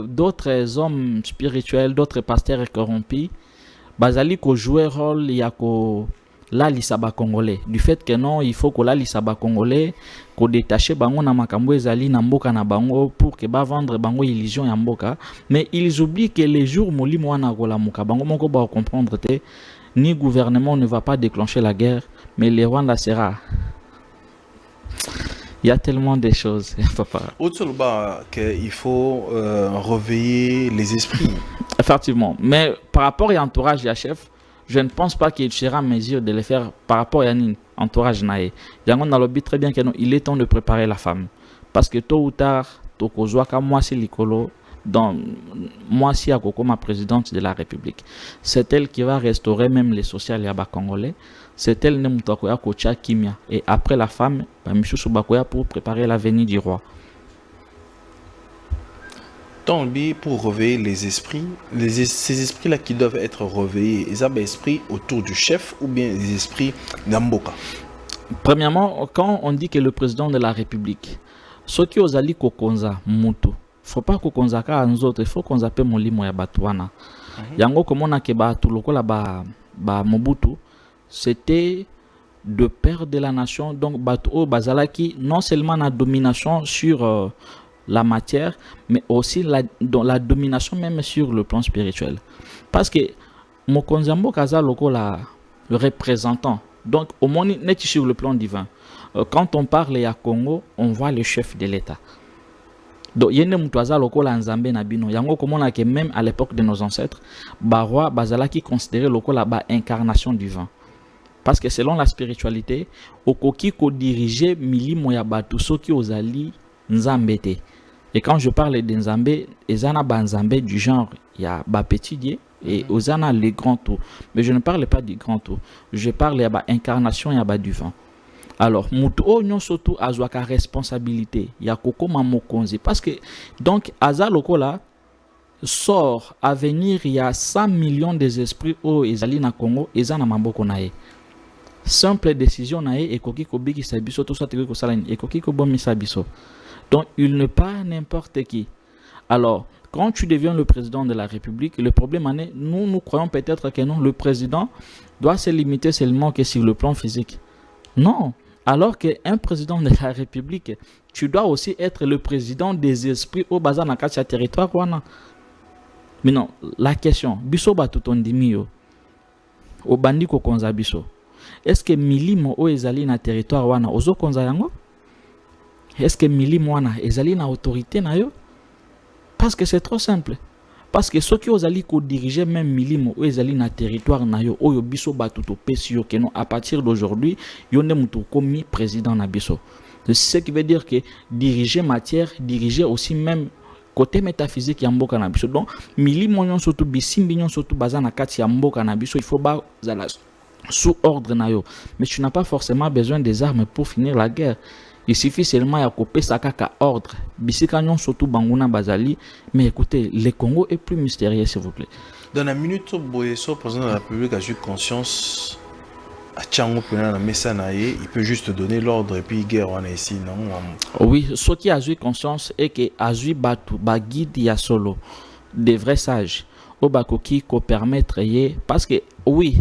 d'autres hommes spirituels, d'autres pasteurs corrompus, bazali ko jouer rôle ya ko la lisaba congolais du fait que non il faut que la lisaba congolais ko détacher bango na makambo ezali na mboka na bango pour que ba vendre bango illusion ya mboka, mais ils oublient que les jours molimo wana ko la muka bango moko ba comprendre te ni gouvernement ne va pas déclencher la guerre, mais le Rwanda sera. Il y a tellement de choses, papa. Autre qu'il faut réveiller les esprits. Effectivement, mais par rapport à l'entourage et chef, je ne pense pas qu'il sera en mesure de le faire par rapport à l'entourage naé. Yangon a lobby très bien qu'il est temps de préparer la femme, parce que tôt ou tard, tokozwaka moi c'est l'icolo. Donc, moi, si Akoko, ma présidente de la République, c'est elle qui va restaurer même les sociales yaba congolais. C'est elle Nemutakoya Kocha Kimia. Et après la femme, Michou Soubakoya pour préparer la venue du roi. Tant pour réveiller les esprits, ces esprits-là qui doivent être réveillés, ils ont des esprits autour du chef ou bien des esprits d'Amboka? Premièrement, quand on dit que le président de la République, ceux qui ont ali Kokonza, Moutou, faut pas kokonza ka nous autres, il faut qu'on zappe molimo ya batuana. Yango komona ke batu lokola ba Mobutu, c'était de père de la nation, donc batu o bazalaki non seulement la domination sur la matière, mais aussi la domination même sur le plan spirituel. Parce que Mokonzambo kaza lokola le représentant, donc au moins net sur le plan divin. Quand on parle à Congo, on voit le chef de l'État. Donc yende mutwaza lokola nzambe na bino yango komona ke même à l'époque de nos ancêtres barwa bazala qui considérait lokola ba incarnation divin, parce que selon la spiritualité okoki ko diriger milimo ya batu soki ozali nzambete. Et quand je parle de nzambe ezana ba nzambe du genre ya ba petit dieu et ozana le grand tout, mais je ne parle pas du grand tout, je parle ya ba incarnation ya ba divin. Alors, mutu o nyon surtout azwaka responsabilité ya kokoma mokonzi, parce que donc aza lokola sort à venir, il y a 100 millions des esprits au ezali na Congo ezana maboko na ye. Simple décision na ye ekoki ko biki sabiso tout ça te ko sala ni ekoki ko bomi sabiso. Donc il n'est pas n'importe qui. Alors, quand tu deviens le président de la République, le problème en est, nous croyons peut-être que non, le président doit se limiter seulement que sur le plan physique. Non. Alors qu'un président de la République, tu dois aussi être le président des esprits au bazar na katia territoire. Mais non, la question, biso batutondimio, au bandi ko konza biso. Est-ce que milimo o ezali na territoire wana ozo konza yango? Est-ce que milimo wana ezali na autorité na yo? Parce que c'est trop simple. Parce que ceux qui osali ko diriger même milimo ou ezali na territoire na yo oyo biso batuto pesi yo keno à partir d'aujourd'hui yonde mutu komi président na biso. C'est ce qui veut dire que diriger matière, diriger aussi même côté métaphysique ya mboka na biso. Donc milimo nyon surtout bisimbi nyon surtout bazana kati ya mboka na biso, il faut ba zala sous ordre na yo. Mais tu n'as pas forcément besoin des armes pour finir la guerre. Il suffit seulement de couper sa caca ordre. Bisikagnon surtout Bangouna Bazali. Mais écoutez, le Congo est plus mystérieux, s'il vous plaît. Dans la minute où Boyeso, président de la République, a eu conscience, à Tchango, il peut juste donner l'ordre et puis guerre on est ici, non? Oui, ce qui a eu conscience est que a eu Batu, Bagid Yasolo, des vrais sages, au Bakoki, ko permettre, parce que oui,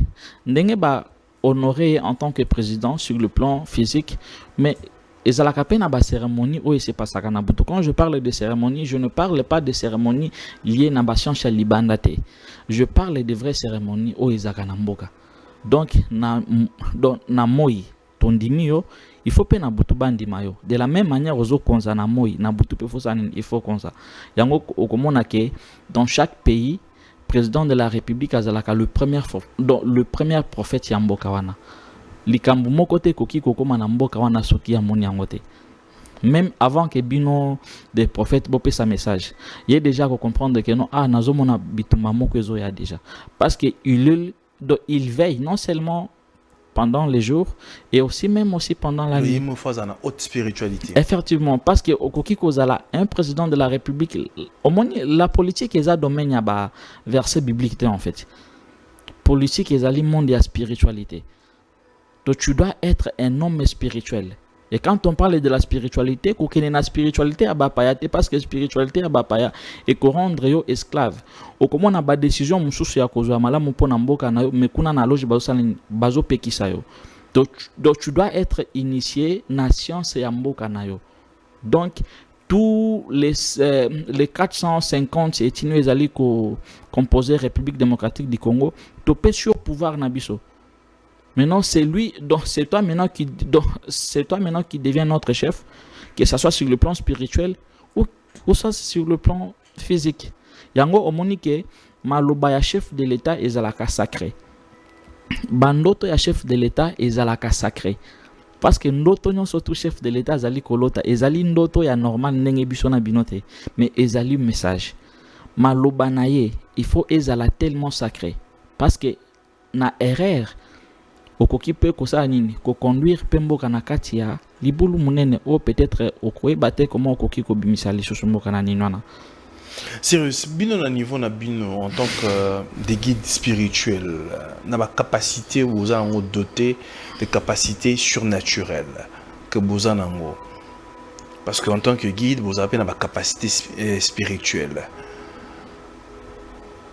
n'est pas honoré en tant que président sur le plan physique, mais et ça la capé na ba cérémonie où c'est pas ça kana butu. Quand je parle de cérémonie, je ne parle pas de cérémonie liée na ba science libandate. Je parle de vraies cérémonies où ezaka na mboka. Donc na moi tondimio, il faut pe na butu bandi mayo. De la même manière ozo konza na moi na butu pe fosa il faut konza. Yango okomona ke dans chaque pays président de la République azalaka le premier prophète ya mboka wana. Likambu mokote koki kokoma na mboka wana soki ya moni yangote. Même avant que bino des prophètes bopé sa message, il y a déjà qu'on comprendre que non nazo mona bituma moko ezo ya déjà, parce que il veille non seulement pendant les jours et aussi même aussi pendant la nuit. Il me faut une haute spiritualité. Effectivement, parce que okoki kozala un président de la République, au moins la politique est à domaine ya ba verset biblique en fait. Politique est à monde ya spiritualité. Donc tu dois être un homme spirituel. Et quand on parle de la spiritualité, qu'on ait la spiritualité à Bapaya, parce que spiritualité à Bapaya et qu'on rendre yo esclave. Ou comment on a ba décision mususu ya kozwa malamu pona mboka na yo, mais kuna na loge bazo pekisa yo. Donc tu dois être initié na science ya mboka na yo. Donc tous les 450 ethnies ezali ko composer République démocratique du Congo, topé sur pouvoir na biso. Maintenant, c'est lui, donc c'est toi maintenant qui devient notre chef, que ce soit sur le plan spirituel ou ça sur le plan physique. Yango omonike maloba ya chef de l'État ezalaka sacré. Bandoto ya chef de l'État ezalaka sacré. Parce que ndoto nyonso tout chef de l'État ezali kolota, ezali ndoto ya normal ndenge biso na binote, mais ezali message. Maloba na ye, il faut ezala tellement sacré parce que na erreur okoki pe kosala nini ko conduire pemboka na kati ya libulu munene o peut-être okoyeba te comment okoki kobimisa lisusu mboka na nini wana. Sérieux, bino na niveau na bino en tant que des guides spirituels, na ba capacité vous avez doté de capacités surnaturelles que vous avez nango. Parce qu'en tant que guide, vous avez na ba capacité spirituelle.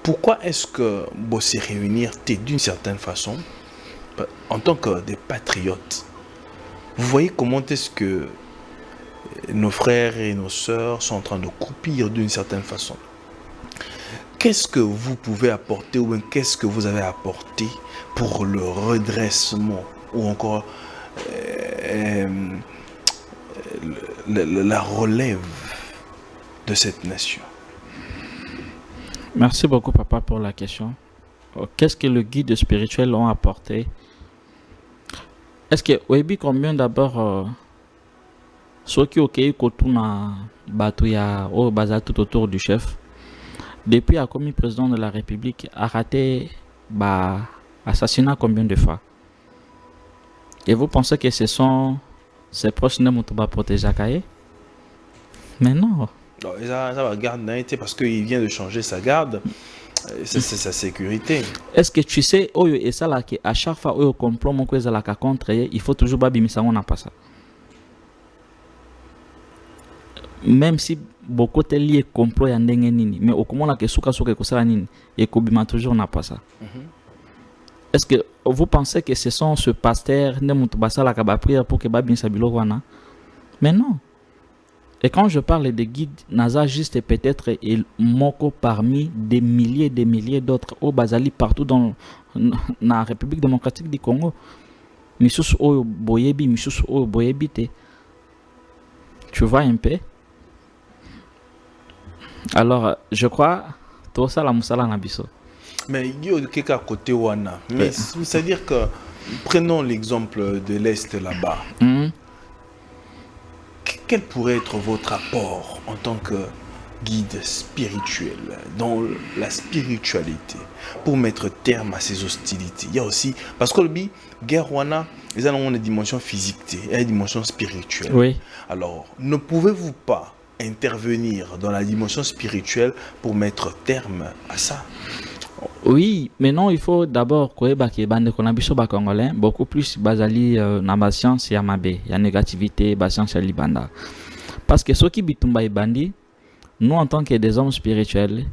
Pourquoi est-ce que vous se réunir d'une certaine façon en tant que des patriotes? Vous voyez comment est-ce que nos frères et nos sœurs sont en train de croupir d'une certaine façon. Qu'est-ce que vous pouvez apporter ou bien qu'est-ce que vous avez apporté pour le redressement ou encore la relève de cette nation? Merci beaucoup papa pour la question. Qu'est-ce que le guide spirituel ont apporté? Est-ce que vous savez combien d'abord ceux qui ont kotuna batuya au bazar tout autour du chef depuis a commis président de la République a raté assassinat combien de fois? Et vous pensez que ce sont ses proches ne m'ont pas protégé? Mais non. Non, ça va garder parce qu'il vient de changer sa garde. C'est sa sécurité. Est-ce que tu sais, et ça là, à chaque fois où on comprend mon cause la contre, il faut toujours babimisa on n'a pas ça. Même si beaucoup de liés complot y a nini, mais au comment la que souka que ça nini et kobima toujours n'a pas ça. Est-ce que vous pensez que ce sont ce pasteur ne mutubasa la kaba prière pour que babimisa bilo wana? Mais non. Et quand je parle de guide, Naza juste peut-être est moko parmi des milliers d'autres au Bazali partout dans la République démocratique du Congo. Misusu o boyebi, misusu o boyebi te. Tu vois un peu? Alors, je crois tout ça la musala na biso. Mais il y a quelqu'un à côté wana. Mais c'est-à-dire que prenons l'exemple de l'Est là-bas. Quel pourrait être votre apport en tant que guide spirituel dans la spiritualité pour mettre terme à ces hostilités? Il y a aussi, parce que le guerre wana, ils ont une dimension physique et une dimension spirituelle. Oui. Alors, ne pouvez-vous pas intervenir dans la dimension spirituelle pour mettre terme à ça? Oui, mais non, il faut d'abord que bande konabiso ba congolais beaucoup plus basali na ba science ya mabe, ya négativité, ba science ya libanda. Parce que ceux qui bitumba et bandi, nous en tant que des hommes spirituels,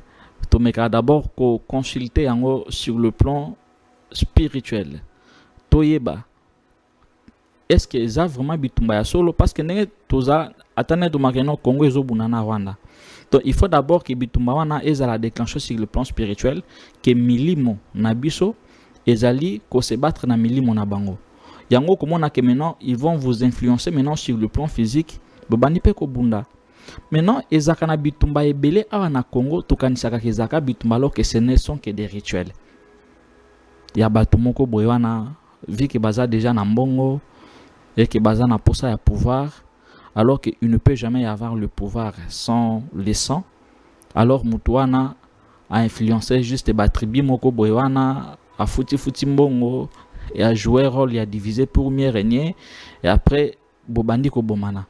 to meka d'abord ko consulter yango sur le plan spirituel. Toyeba. Est-ce que ça vraiment bitumba ya solo parce que nenge toza atane to makeno Congo ezobuna na Rwanda. Donc il faut d'abord que bitumba wana ezala déclencher sur le plan spirituel que milimo na biso ezali ko se battre na milimo na bango. Yango komona que maintenant ils vont vous influencer maintenant sur le plan physique bobani pe ko bunda. Maintenant ezaka na bitumba ebele awa na Congo tokanisaka ke ezaka bitumba alors que ce ne sont que des rituels. Ya batu moko boye wana vu que baza déjà na mbongo et que baza na posa ya pouvoir. Alors qu'il ne peut jamais y avoir le pouvoir sans le sang. Alors Mutuana a influencé juste les tribu moko boywana, a fouti mbongo, et a joué rôle, et a divisé pour mieux régner, et après Bobandi ko bomana.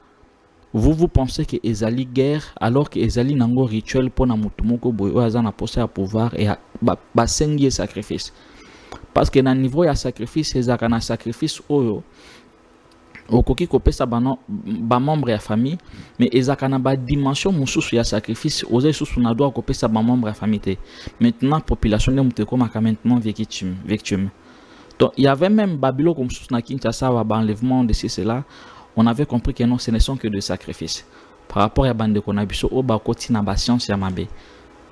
Vous pensez que ezali guerre alors que ezali nango rituel pour na mutu moko boywa na posa ya pouvoir et ba sengi sacrifice. Parce que na niveau ya sacrifice ezaka na sacrifice oyo okoki kopesa ba membre ya famille mais ezaka na ba dimension mosusu ya sacrifice oza susu na droit kopesa ba membre ya famille te. Maintenant population de muteko maka maintenant victime. Donc il y avait même babilo comme sous na Kinshasa wa ba enlèvement de cela, on avait compris que non, ce ne sont que des sacrifices par rapport à bande konabiso o ba koti na ba science ya mabe.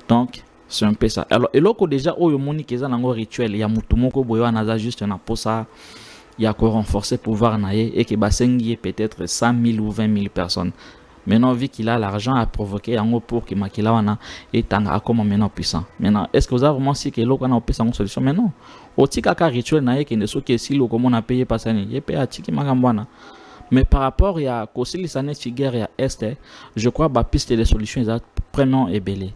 Donc c'est un peu ça. Alors eloko déjà oyo moni keza nango rituel ya mutu moko boyo anaza juste na posa il y a quoi renforcer pouvoir naie et que basengi peut-être 100 000 ou 20 000 personnes. Maintenant, vu qu'il a l'argent à provoquer en haut pour que Makila wana est en comme maintenant puissant. Maintenant, est-ce que vous avez vraiment si que l'eau qu'on a opé sans solution? Mais non. Au tika rituel naie qui ne soit que si l'eau comme on a payé pas ça ni. Yé payé à tiki magambwana. Mais par rapport à Kosili Sané Tigère et Est, je crois que la piste de solutions est vraiment ébellée.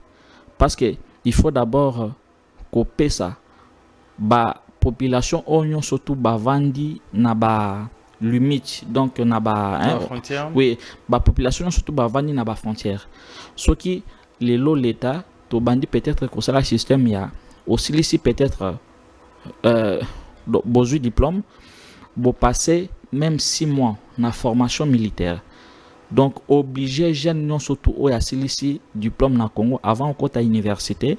Parce que il faut d'abord couper ça. Ba population oignon surtout bavandi na ba limite donc na ba frontière. Oui, ba population surtout bavandi na ba frontière. Ce qui les lots l'état to bandi peut-être que ça système il y a aussi ici peut-être besoin diplôme pour passer même 6 mois na formation militaire. Donc obligé jeune non surtout au ya ici diplôme na Congo avant qu'on à université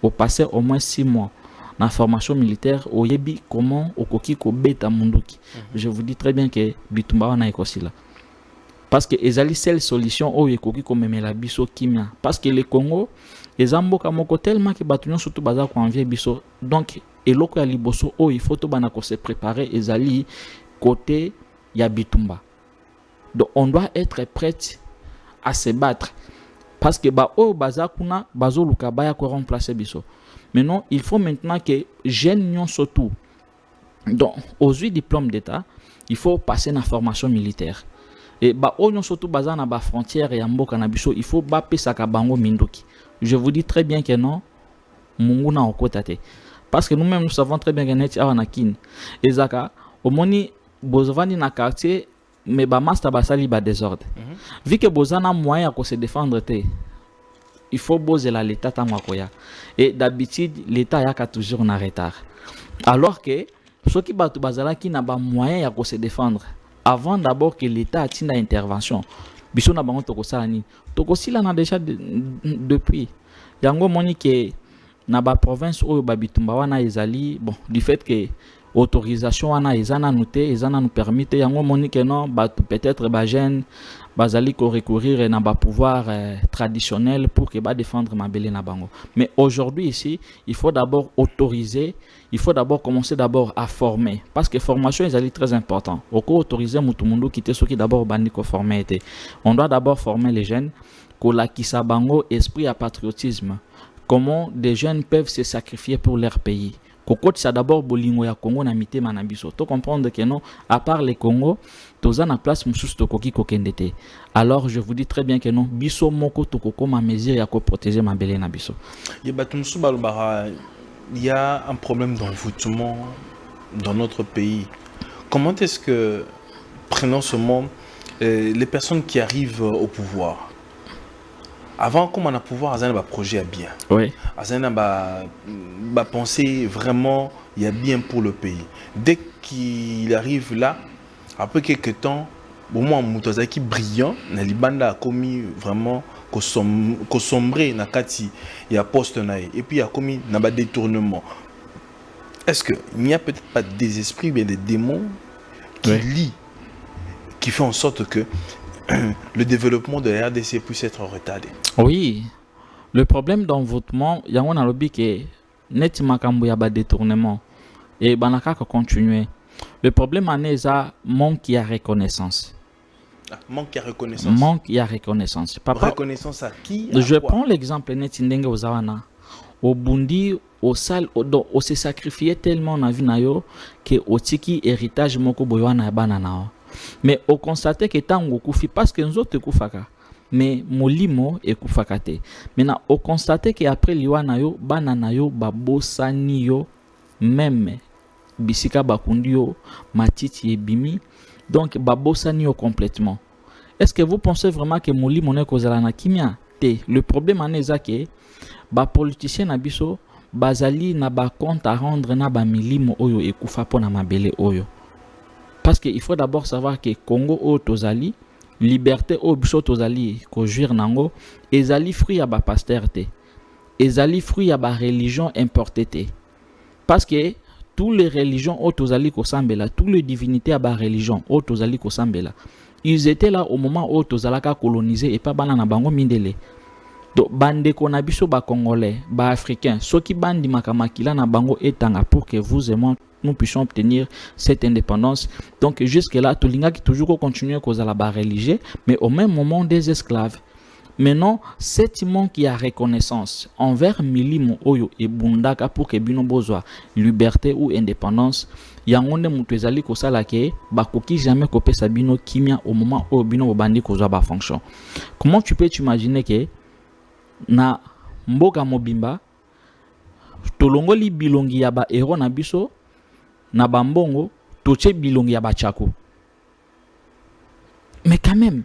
au passer au moins 6 mois na formation militaire au yebi comment okoki ko beta munduki. Je vous dis très bien que bitumba wana ekosi là parce que ezali seule solution o ekoki ko memela biso kimia parce que le Congo ezamboka moko tellement que batunyo surtout baza ko envier biso. Donc eloko ya liboso o il faut to bana ko se préparer ezali côté ya bitumba. Donc on doit être prêt à se battre parce que ba o baza kuna bazo luka baya ko remplacer biso. Maintenant, il faut maintenant que jeunes surtout, donc aux 8 diplômes d'État, il faut passer la formation militaire. Et bah on surtout basé na ba frontière et mboka na biso, il faut baper saka bango mindoki. Je vous dis très bien que non, munguna okotate. Parce que nous-mêmes nous savons très bien que net awanakin. Et zaka, au moni bozovani na quartier, mais ba master basali ba désordre. Vu que bozana moyen à se défendre te. Il faut poser l'État tamakoya. Et d'habitude, l'État y a toujours en retard. Alors que ceux qui battent bazala qui n'a pas moyen de se défendre, avant d'abord que l'État ait une intervention, biso na bango toko salani. Toko sila na déjà depuis. Yango moni que na ba province ou ba bitumba wana ezali bon du fait que autorisation wana ezana noté ezana nous permet yango moni que non ba peut-être ba jeune bazali ko recourir na ba pouvoir traditionnel pour que ba défendre mabele na bango. Mais aujourd'hui ici, il faut d'abord autoriser, il faut d'abord commencer d'abord à former parce que formation est très important. Oko autoriser mutu mundu qui ceux qui d'abord bandi ko former été. On doit d'abord former les jeunes ko la kisa bango esprit à patriotisme. Comment des jeunes peuvent se sacrifier pour leur pays. Kokoti ça d'abord bolingo ya Congo na mité manabiso. To comprendre que non, à part les Congo, toza na place mususu tokoki kokendete. Alors je vous dis très bien que non, biso moko tokoko ma mesure ya ko protéger ma belé na biso. Il y a un problème d'envoûtement dans notre pays. Comment est-ce que, prenons ce mot, les personnes qui arrivent au pouvoir, avant qu'on a pouvoir, il y a un projet à bien. Oui. Il y a une pensée vraiment, il y a bien pour le pays. Dès qu'il arrive là, après quelques temps, au moins Moutazaki brillant, Nalibanda a commis vraiment qu'au sombré na kati, il y a poste naï et puis il y a commis un détournement. Est-ce qu'il n'y a peut-être pas des esprits, bien des démons qui lient, qui font en sorte que le développement de la RDC puisse être retardé? Oui, le problème d'envoûtement, il y a un lobby qui est net makambo ya ba détournement et banaka continuer. Le problème en est ça manque ya reconnaissance. Manque ya reconnaissance. Manque ya reconnaissance. Papa, reconnaissance à qui? Je prends l'exemple net ndenge ozawana. Au Bundi, au sal, au se sacrifier tellement na vie na yo que au tiki héritage moko boywana bana nao. Mais au constater que tango kufi parce que nous autres kufaka. Mais molimo ekufaka te. Maintenant au constater que après liwa na yo bana na yo babosani yo même bisika bakundi yo matiti ebimi donc babosani yo complètement. Est-ce que vous pensez vraiment que molimo ne kozala na kimia te? Le problème en est que ba politicien na biso bazali na ba compte à rendre na ba milimo oyo ekufa pona mabele oyo. Parce qu'il faut d'abord savoir que Congo au Tozali, liberté au biso Tozali, ko jouir nango, ezali fruit ya ba pasteur te. Ezali fruit ya ba religion importée te. Parce que toutes les religions au Tozali ko sambela, toutes les divinités à ba religion au Tozali ko sambela, ils étaient là au moment où Tozalaka colonisé et pas bana na bango mindele. Donc bande ko na biso ba congolais, ba africains, ceux qui bandi makamakila na bango etanga pour que vous et moi nous puissions obtenir cette indépendance. Donc jusque-là, Tolinga qui toujours continue à causer la barre religieux, mais au même moment des esclaves. Maintenant, cet manque qui a reconnaissance envers Milimo Oyo et Bundaka pour que Bino Bozwa liberté ou indépendance, yangonde mutezali kosala ke bakoki jamais kopé Sabino kimia au moment où Bino Bobandi kozwa ba fonction. Comment tu peux t'imaginer que na mboka mobimba tolongoli bilongi ya ba héros na biso na bambongo toche bilongi ya bachako. Mais quand même,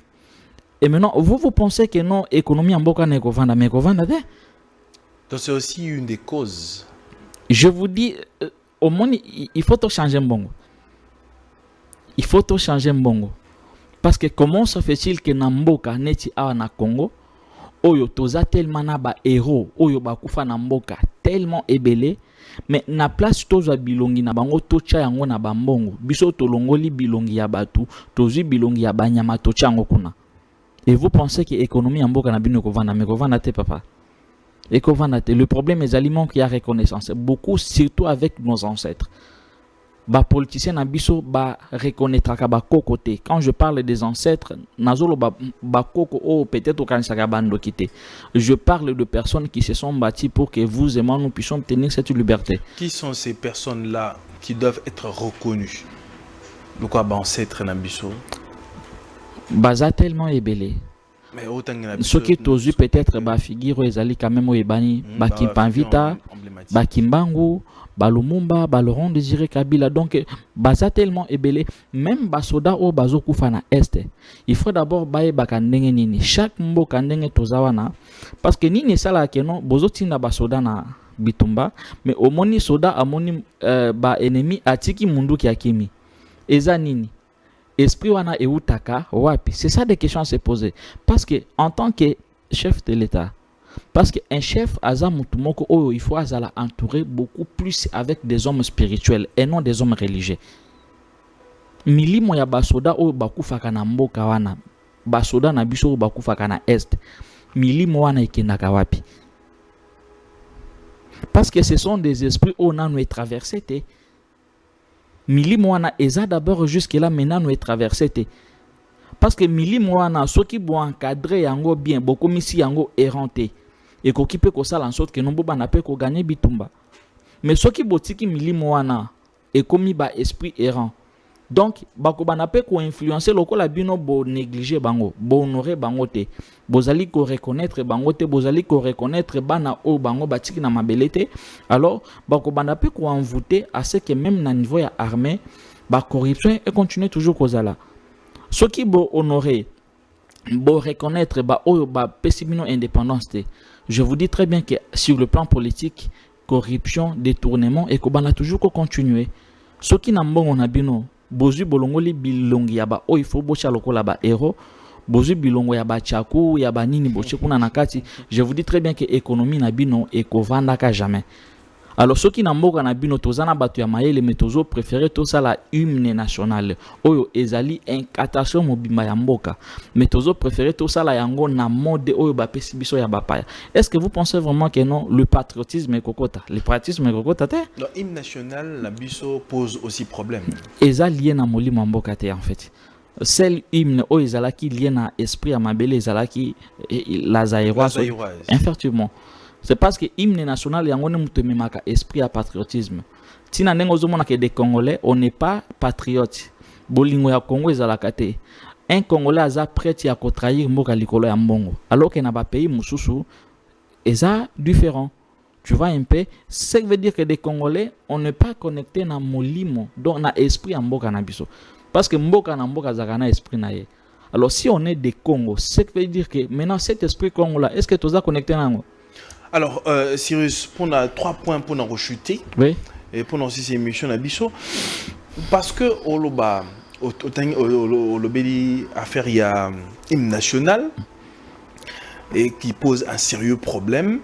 et maintenant vous pensez que non économie en mboka na kovanda mais kovanda de. Donc c'est aussi une des causes. Je vous dis au moins il faut tout changer mbongo. Il faut tout changer mbongo. Parce que comment se fait-il que na mboka neti awa na Congo oyo toza tellement na ba héros oyo bakufa na mboka tellement ebele, mais na place tozwa bilongi na bango tocha yango na bambongo biso tolongoli bilongi ya batu tozwi bilongi ya banyama tocha yango kuna. Et vous pensez que l'économie en mboka na bino kovanda mais kovanda te papa. Et kovanda te. Le problème est aliments qui a reconnaissance beaucoup surtout avec nos ancêtres. Ba politicien na biso ba reconnaître ka ba kokote. Quand je parle des ancêtres, nazolo ba koko o peut-être au saka bando kité. Je parle de personnes qui se sont bâties pour que vous et moi nous puissions obtenir cette liberté. Qui sont ces personnes-là qui doivent être reconnues? De quoi ba ancêtre na biso? Baza tellement ébélé. Mais autant ceux qui t'osent peut-être ba figure ezali quand même ebani ba Kimpavita, ba Kimbangu, ba Lumumba, ba Laurent Désiré Kabila. Donc baza tellement ébélé, même ba soda o bazo kufa na est. Il faut d'abord baye bakandenge nini. Chaque mboka ndenge tozawana parce que nini sala keno bozo tinda ba soda na bitumba, mais au moni soda amoni ba ennemi atiki mundu ki akimi. Eza nini? Esprit wana eutaka wapi? C'est ça des questions à se poser. Parce que en tant que chef de l'État, parce qu'un chef aza mutumoko oyo il faut azala entourer beaucoup plus avec des hommes spirituels et non des hommes religieux. Milimo ya basoda oyo bakufaka na mboka wana, basoda na biso oyo bakufaka na est, milimo wana ekendaka wapi? Parce que ce sont des esprits oyo nanu traversé te. Milimo wana eza d'abord jusque là maintenant nous est traversé te. Parce que milimo wana soki bo encadrer yango bien beaucoup misi yango erranté et ko kipe ko sala en sorte que nombo bana pe ko gagner bitumba. Mais soki botiki milimo wana et komi ba esprit errant. Donc bako bana pe ko influencer lokola bino bo négliger bango, bo honorer bango te. Bozali ko reconnaître bango te, bozali ko reconnaître bana o bango batiki na mabelete. Alors bako bana pe ko envoûter à ce que même na niveau ya armée ba corruption et continue toujours kozala. Ce qui bo honorer, bo reconnaître ba o ba pessimino indépendance te. Je vous dis très bien que sur le plan politique, corruption, détournement et ko bana toujours ko continuer. Ce qui na mbongo na bino bozu bolongoli bilongi ya ba o il faut bocha lokola ba héros. Bozu bilongo ya ba chaku ya ba nini boche kuna nakati. Je vous dis très bien que économie na bino ekovanda ka jamais. Alors ceux qui na mboka na bino tozana batu ya mayele mais tozo préférer to ça la hymne national oyo ezali incatation mobimba ya mboka mais tozo préférer to ça la yango na mode oyo ba pesi biso ya bapaya. Est-ce que vous pensez vraiment que non le patriotisme est kokota? Le patriotisme est kokota te? Le hymne national la biso pose aussi problème. Eza lié na molimo mboka te en fait. Celle hymne oyo ezalaki lié na esprit ya mabele ezalaki la zaïroise. Effectivement. C'est parce que l'hymne national yango ne mutememaka esprit à patriotisme. Tina nengo zomona que des Congolais on n'est pas patriote. Bolingo ya Congo ezalaka te. Un Congolais aza prêt à trahir mboka likolo ya mbongo. Alors que na ba pays mususu eza différent. Tu vois un peu, ça veut dire que des Congolais on n'est pas connecté na molimo donc na esprit ya mboka na biso. Parce que mboka na mboka zakana esprit na ye. Alors si on est des Congo, ça veut dire que maintenant cet esprit Congo là, est-ce que tu es connecté nango? Alors, Cyrus, pour 3 points pour en rechuter, oui. Et pour aussi ces émissions à Bisso, parce que Oloba, au lobby affaire, il y a hymne national et qui pose un sérieux problème.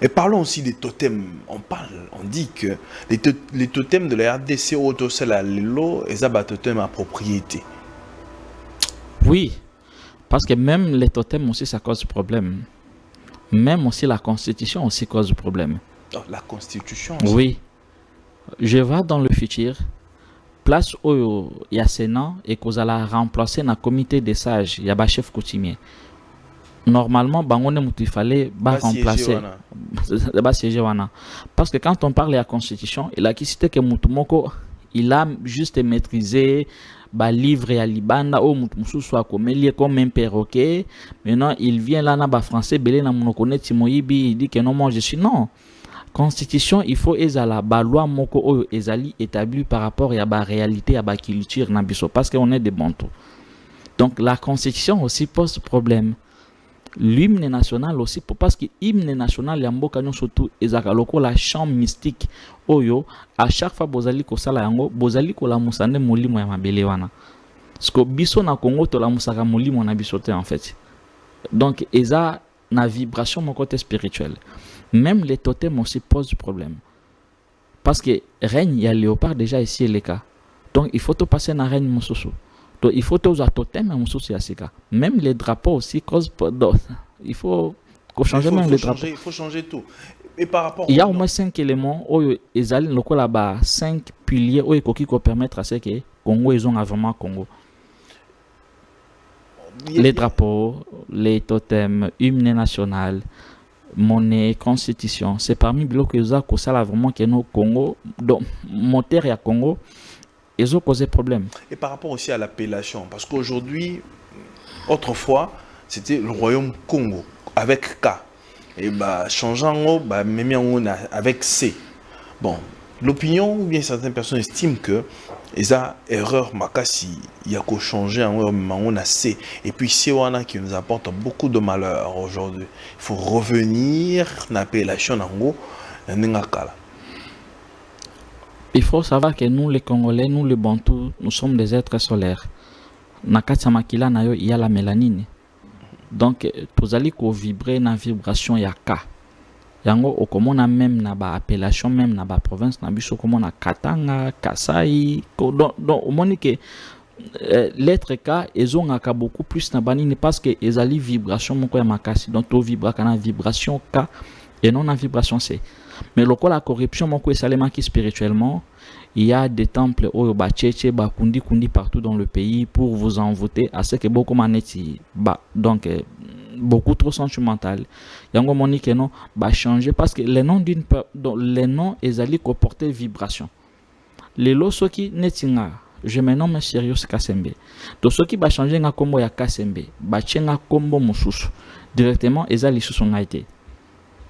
Et parlons aussi des totems. On dit que les totems de la RDC autosela lelo et ça totem à propriété. Oui, parce que même les totems aussi, ça cause problème. Même aussi la constitution aussi cause problème. Oh, la constitution. Oui. Je vais dans le futur. Place où il y a Sénat et qu'on a remplacé dans le comité des sages, il y a un chef coutumier. Normalement, il fallait remplacer. Parce que quand on parle de la constitution, il a cité que Moutoumoko, il a juste maîtrisé le livre et Alibanda, ou Moutoumou soit comme un perroquet. Maintenant, il vient là, dans le français, belé na monokone Timoyibi, il dit que non, moi je suis non. Constitution, il faut ezala ba loi moko oyo ezali établi par rapport à la réalité à la culture na biso parce qu'on est des bantous. Donc la constitution aussi pose problème. L'hymne national aussi parce que l'hymne national ya mboka nyo surtout ezaka loko la chant mystique oyo à chaque fois bozali ko sala yango bozali ko la musane molimo ya mabele wana. Parce que biso na Congo to la musaka molimo na biso te en fait. Donc eza na vibration mon côté spirituel. Même les totems aussi posent problème. Parce que règne, il y a léopard déjà ici et les cas. Donc il faut tout passer dans règne moussousou. Donc il faut tout à totem et moussousou à ces cas. Même les drapeaux aussi causent il faut changer même les drapeaux. Il faut changer tout. Et par rapport il y a au moins 5 éléments où ils allaient là-bas 5 piliers où ils peuvent permettre à ce que Congo ils ont vraiment Congo. Les drapeaux, les totems, hymne national, monnaie, constitution, c'est parmi les blocs que ça vraiment que nos Congo, donc moteur et à Congo, ils ont causé problème. Et par rapport aussi à l'appellation, parce qu'aujourd'hui, autrefois, c'était le royaume Congo avec K. Et bah changeant même avec C. Bon, l'opinion ou bien certaines personnes estiment que ils ont erreur makasi, il y a qu'à changer on a C. Et puis c'est wana qui nous apporte beaucoup de malheur aujourd'hui. Il faut revenir l'appellation nango n'engakala. Il faut savoir que nous les Congolais, nous les Bantous, nous sommes des êtres solaires. Nakati makila nayo il y a la mélanine. Donc pour aller ko vibrer na vibration ya K. Yango okomona même na ba appellation même na ba province na biso komona Katanga, Kasai, donc au moni que l'être K ezongaka beaucoup plus na banini parce que ezali vibration moko ya makasi donc to vibra kana vibration K et non na vibration C. Mais lokola la corruption moko esalema ki spirituellement, il y a des temples oyo ba tchétché ba kundi partout dans le pays pour vous envoûter à ce que beaucoup maneti ba donc beaucoup trop sentimental. Yango moni que non ba changer parce que les noms les noms ezali ko porter vibration. Les loso qui netinga je me nomme Sirius Kasembe. Donc ceux qui ba changer nga kombo ya Kasembe, ba tchenga kombo mususu directement ezali sous son été.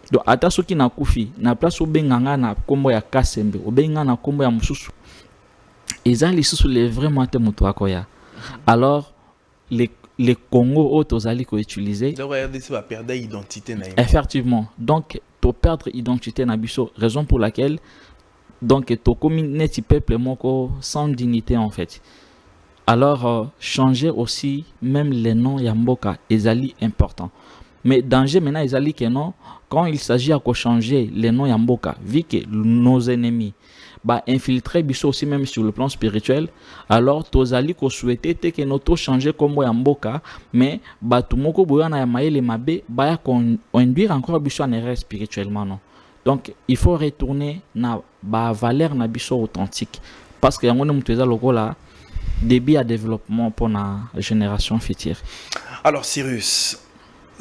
Donc ata soki na kufi na place obenganga na kombo ya Kasembe obenga na kombo ya mususu ezali sous les vraiment te mutu akoya. Alors les Congo autozali ko utiliser perdre identité na effectivement donc to perdre identité na biso raison pour laquelle donc to communauté peuple moko sans dignité en fait. Alors changer aussi même les noms ya mboka ezali important. Mais danger maintenant ezali que non quand il s'agit à changer les noms ya mboka vu que nos ennemis bah infiltrer biso aussi même sur le plan spirituel alors tozali ko souhaiter que notre changer comme ya mboka mais bah tout moko boyana ya maele mabe ba induire encore biso en erreur spirituellement non. Donc il faut retourner na ba valeur na biso authentique parce que yango ne muteza lokola début à développement pour la génération future. Alors Cyrus,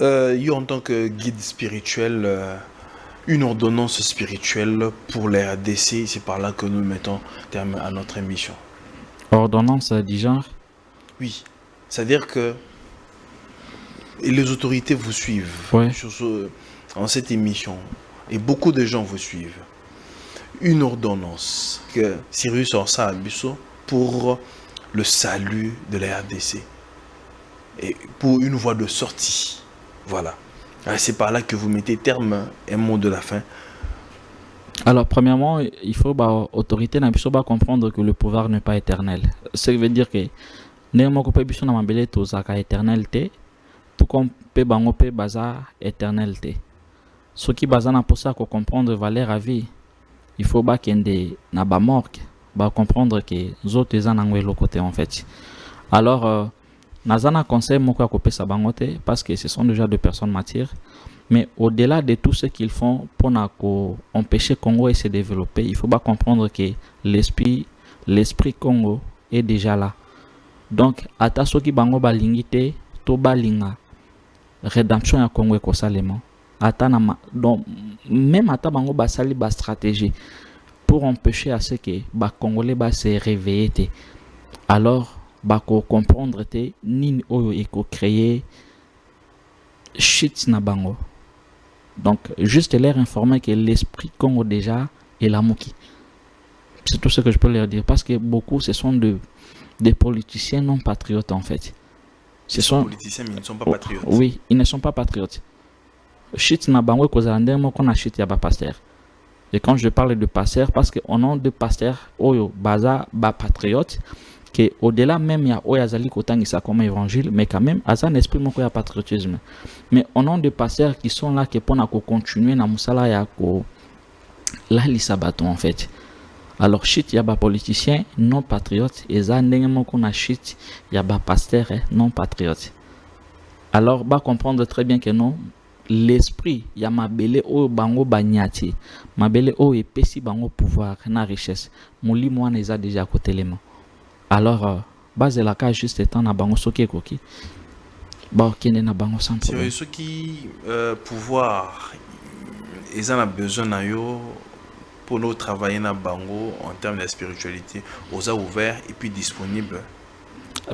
en tant que guide spirituel, une ordonnance spirituelle pour les RDC, c'est par là que nous mettons terme à notre émission. Ordonnance du genre? Oui, c'est-à-dire que les autorités vous suivent en cette émission et beaucoup de gens vous suivent. Une ordonnance que Cyrus Orsa Abisso pour le salut de la RDC et pour une voie de sortie. Voilà. C'est par là que vous mettez terme un mot de la fin. Alors, premièrement, il faut bah, autorité na biso ba comprendre que le pouvoir n'est pas éternel. Ce qui veut dire que ndenge moko pe biso na mabele tozaka éternel te, tout comme pe bango pe baza éternel te. Ce qui baza na posa ko comprendre valeur à vie, il faut ba kende na ba morgue, ba comprendre que zote eza nango eloko te en fait. Alors, nazana conseil moko ya kopesa bango te parce que ce sont déjà des personnes matures. Mais au-delà de tout ce qu'ils font pour empêcher Congo de se développer, il faut pas comprendre que l'esprit Congo est déjà là. Donc, ata soki bango balingi te, to balinga rédemption ya Congo ekosalema. Ata na donc même ata bango basali ba stratégie pour empêcher à ce que ba Congolais ba se réveiller te. Alors, ba ko comprendre te nini oyo eko créer shit na bango. Donc, juste leur informer que l'esprit Congo déjà est la mouki. C'est tout ce que je peux leur dire. Parce que beaucoup, ce sont des politiciens non patriotes en fait. Ce sont politiciens, mais ils ne sont pas patriotes. Oui, ils ne sont pas patriotes. Shit na bango kozalande mo qu'on a shit ya ba pasteur. Et quand je parle de pasteur, parce qu'au nom de pasteur, oyo baza ba patriote, que au-delà même il y a oyazali kotangisa comme évangile, mais quand même asa un esprit moko ya patriotisme. Mais au nom de pasteurs qui sont là qui pour continuer na musala ya ko la lisabaton en fait. Alors shit ya ba politicien non patriote et za ndenge moko na shit ya ba pasteur non patriote. Alors ba comprendre très bien que non l'esprit ya mabele o bango banyati, mabele o epesi bango pouvoir na richesse. Moli moi neza déjà côté lema. Alors, base la cas juste étant na bango soki koki. Ba kende na bango sans problème. Ceux qui pouvoir ils en ont besoin na yo pour nous travailler na bango en termes de spiritualité, aux ouvert et puis disponible.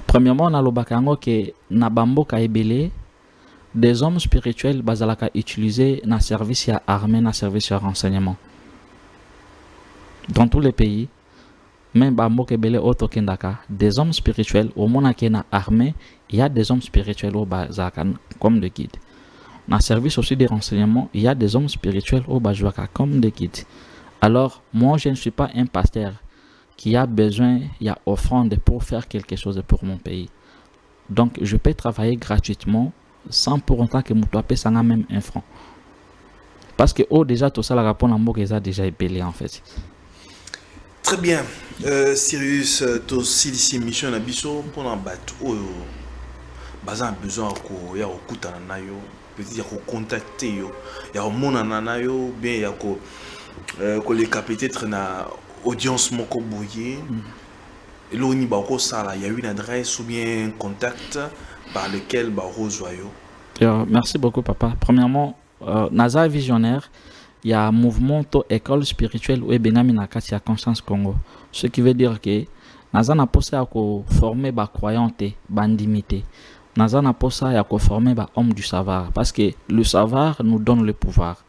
Premièrement, na lobakango que na bamboka ebele des hommes spirituels bazalaka utiliser na service ya armée na service ya renseignement. Dans tous les pays même bamboka ebele auto kendaka des hommes spirituels au monake na armée, il y a des hommes spirituels au bazaka comme de guide. Na service aussi des renseignements, il y a des hommes spirituels au bazaka comme de guide. Alors, moi je ne suis pas un pasteur qui a besoin, il y a offrande pour faire quelque chose pour mon pays. Donc je peux travailler gratuitement sans pour autant que mon toit paye même un franc. Parce que déjà tout ça la rapport en mot déjà ébélé en fait. Très bien. Sirius, to silisi mission na biso pour na bato oyo baza besoin ko ya okutana na yo, peut-être ya ko contacter yo, ya monana na yo, bien ya ko les peut-être na audience moko boye. Lo ni ba ko sala, il y a une adresse ou bien un contact par lequel ba rejoindre yo. Merci beaucoup papa. Premièrement, Naza visionnaire. Il y a un mouvement to école spirituelle ou benami na kati ya Conscience Congo. Ce qui veut dire que naza na posa ya ko former ba croyante, bandimité. Naza na posa ya ko former ba homme du savoir parce que le savoir nous donne le pouvoir.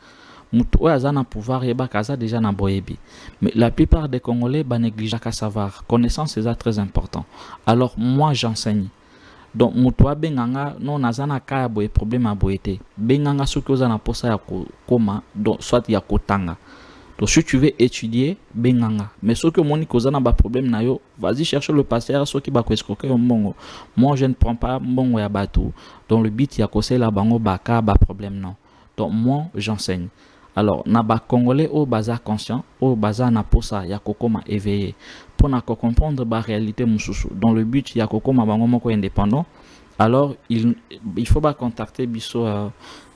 Mutu oyo aza na pouvoir yebaka aza déjà na boyebi. Mais la plupart des Congolais ba négligent qu'à savoir. Connaissance est très important. Alors moi j'enseigne. Donc mutua benganga non nazana kaya boye problème a boyete benganga soki oza na posa ya koma donc soit ya kotanga. Donc si tu veux étudier benganga mais soki omoni koza na ba problème na yo vas-y chercher le pasteur soki ba ko escroquer yo mbongo. Moi je ne prends pas mbongo ya bato dans le but ya kosela bango baka ba problème non. Donc moi j'enseigne. Alors na ba congolais au baza conscient au baza na posa ya kokoma éveillé pour na comprendre la réalité mususu dans le but ya kokoma bango moko indépendant. Alors il faut pas contacter biso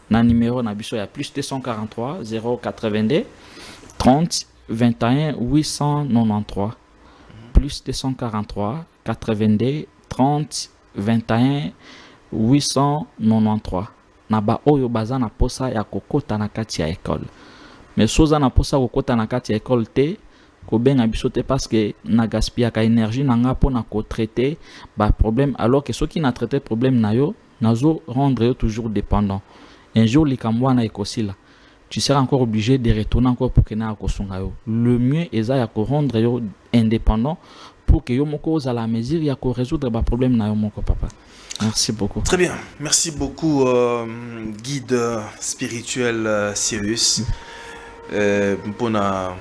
na numéro na biso ya plus 243 082 30 21 893 plus 243 82 30 21 893 na ba oyo baza na posa ya kokota na kati ya école. Mais soza na posa kokota na kati ya école te ko benga biso te parce que na gaspilla ka énergie na nga po na ko traiter ba problème alors que ceux qui na traité problème na yo nazo rendre yo toujours dépendant. Un jour likamwa na ekosila tu seras encore obligé de retourner encore pour que na kosunga yo. Le mieux est ya ko rendre yo indépendant pour que yo moko za la mesure ya ko résoudre ba problème na yo moko papa. Merci beaucoup. Très bien. Merci beaucoup, guide spirituel Sirius. mpona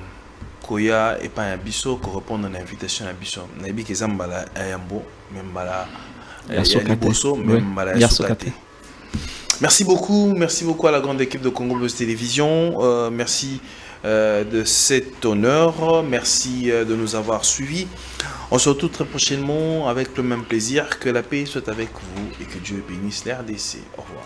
koya et pas un biso ko répondre à l'invitation à biso na bi kezambala ayambo membala ya liboso membala ya sokate. Merci beaucoup à la grande équipe de Congo Buzz Télévision. Merci de cet honneur. Merci de nous avoir suivis. On se retrouve très prochainement avec le même plaisir. Que la paix soit avec vous et que Dieu bénisse l'RDC. Au revoir.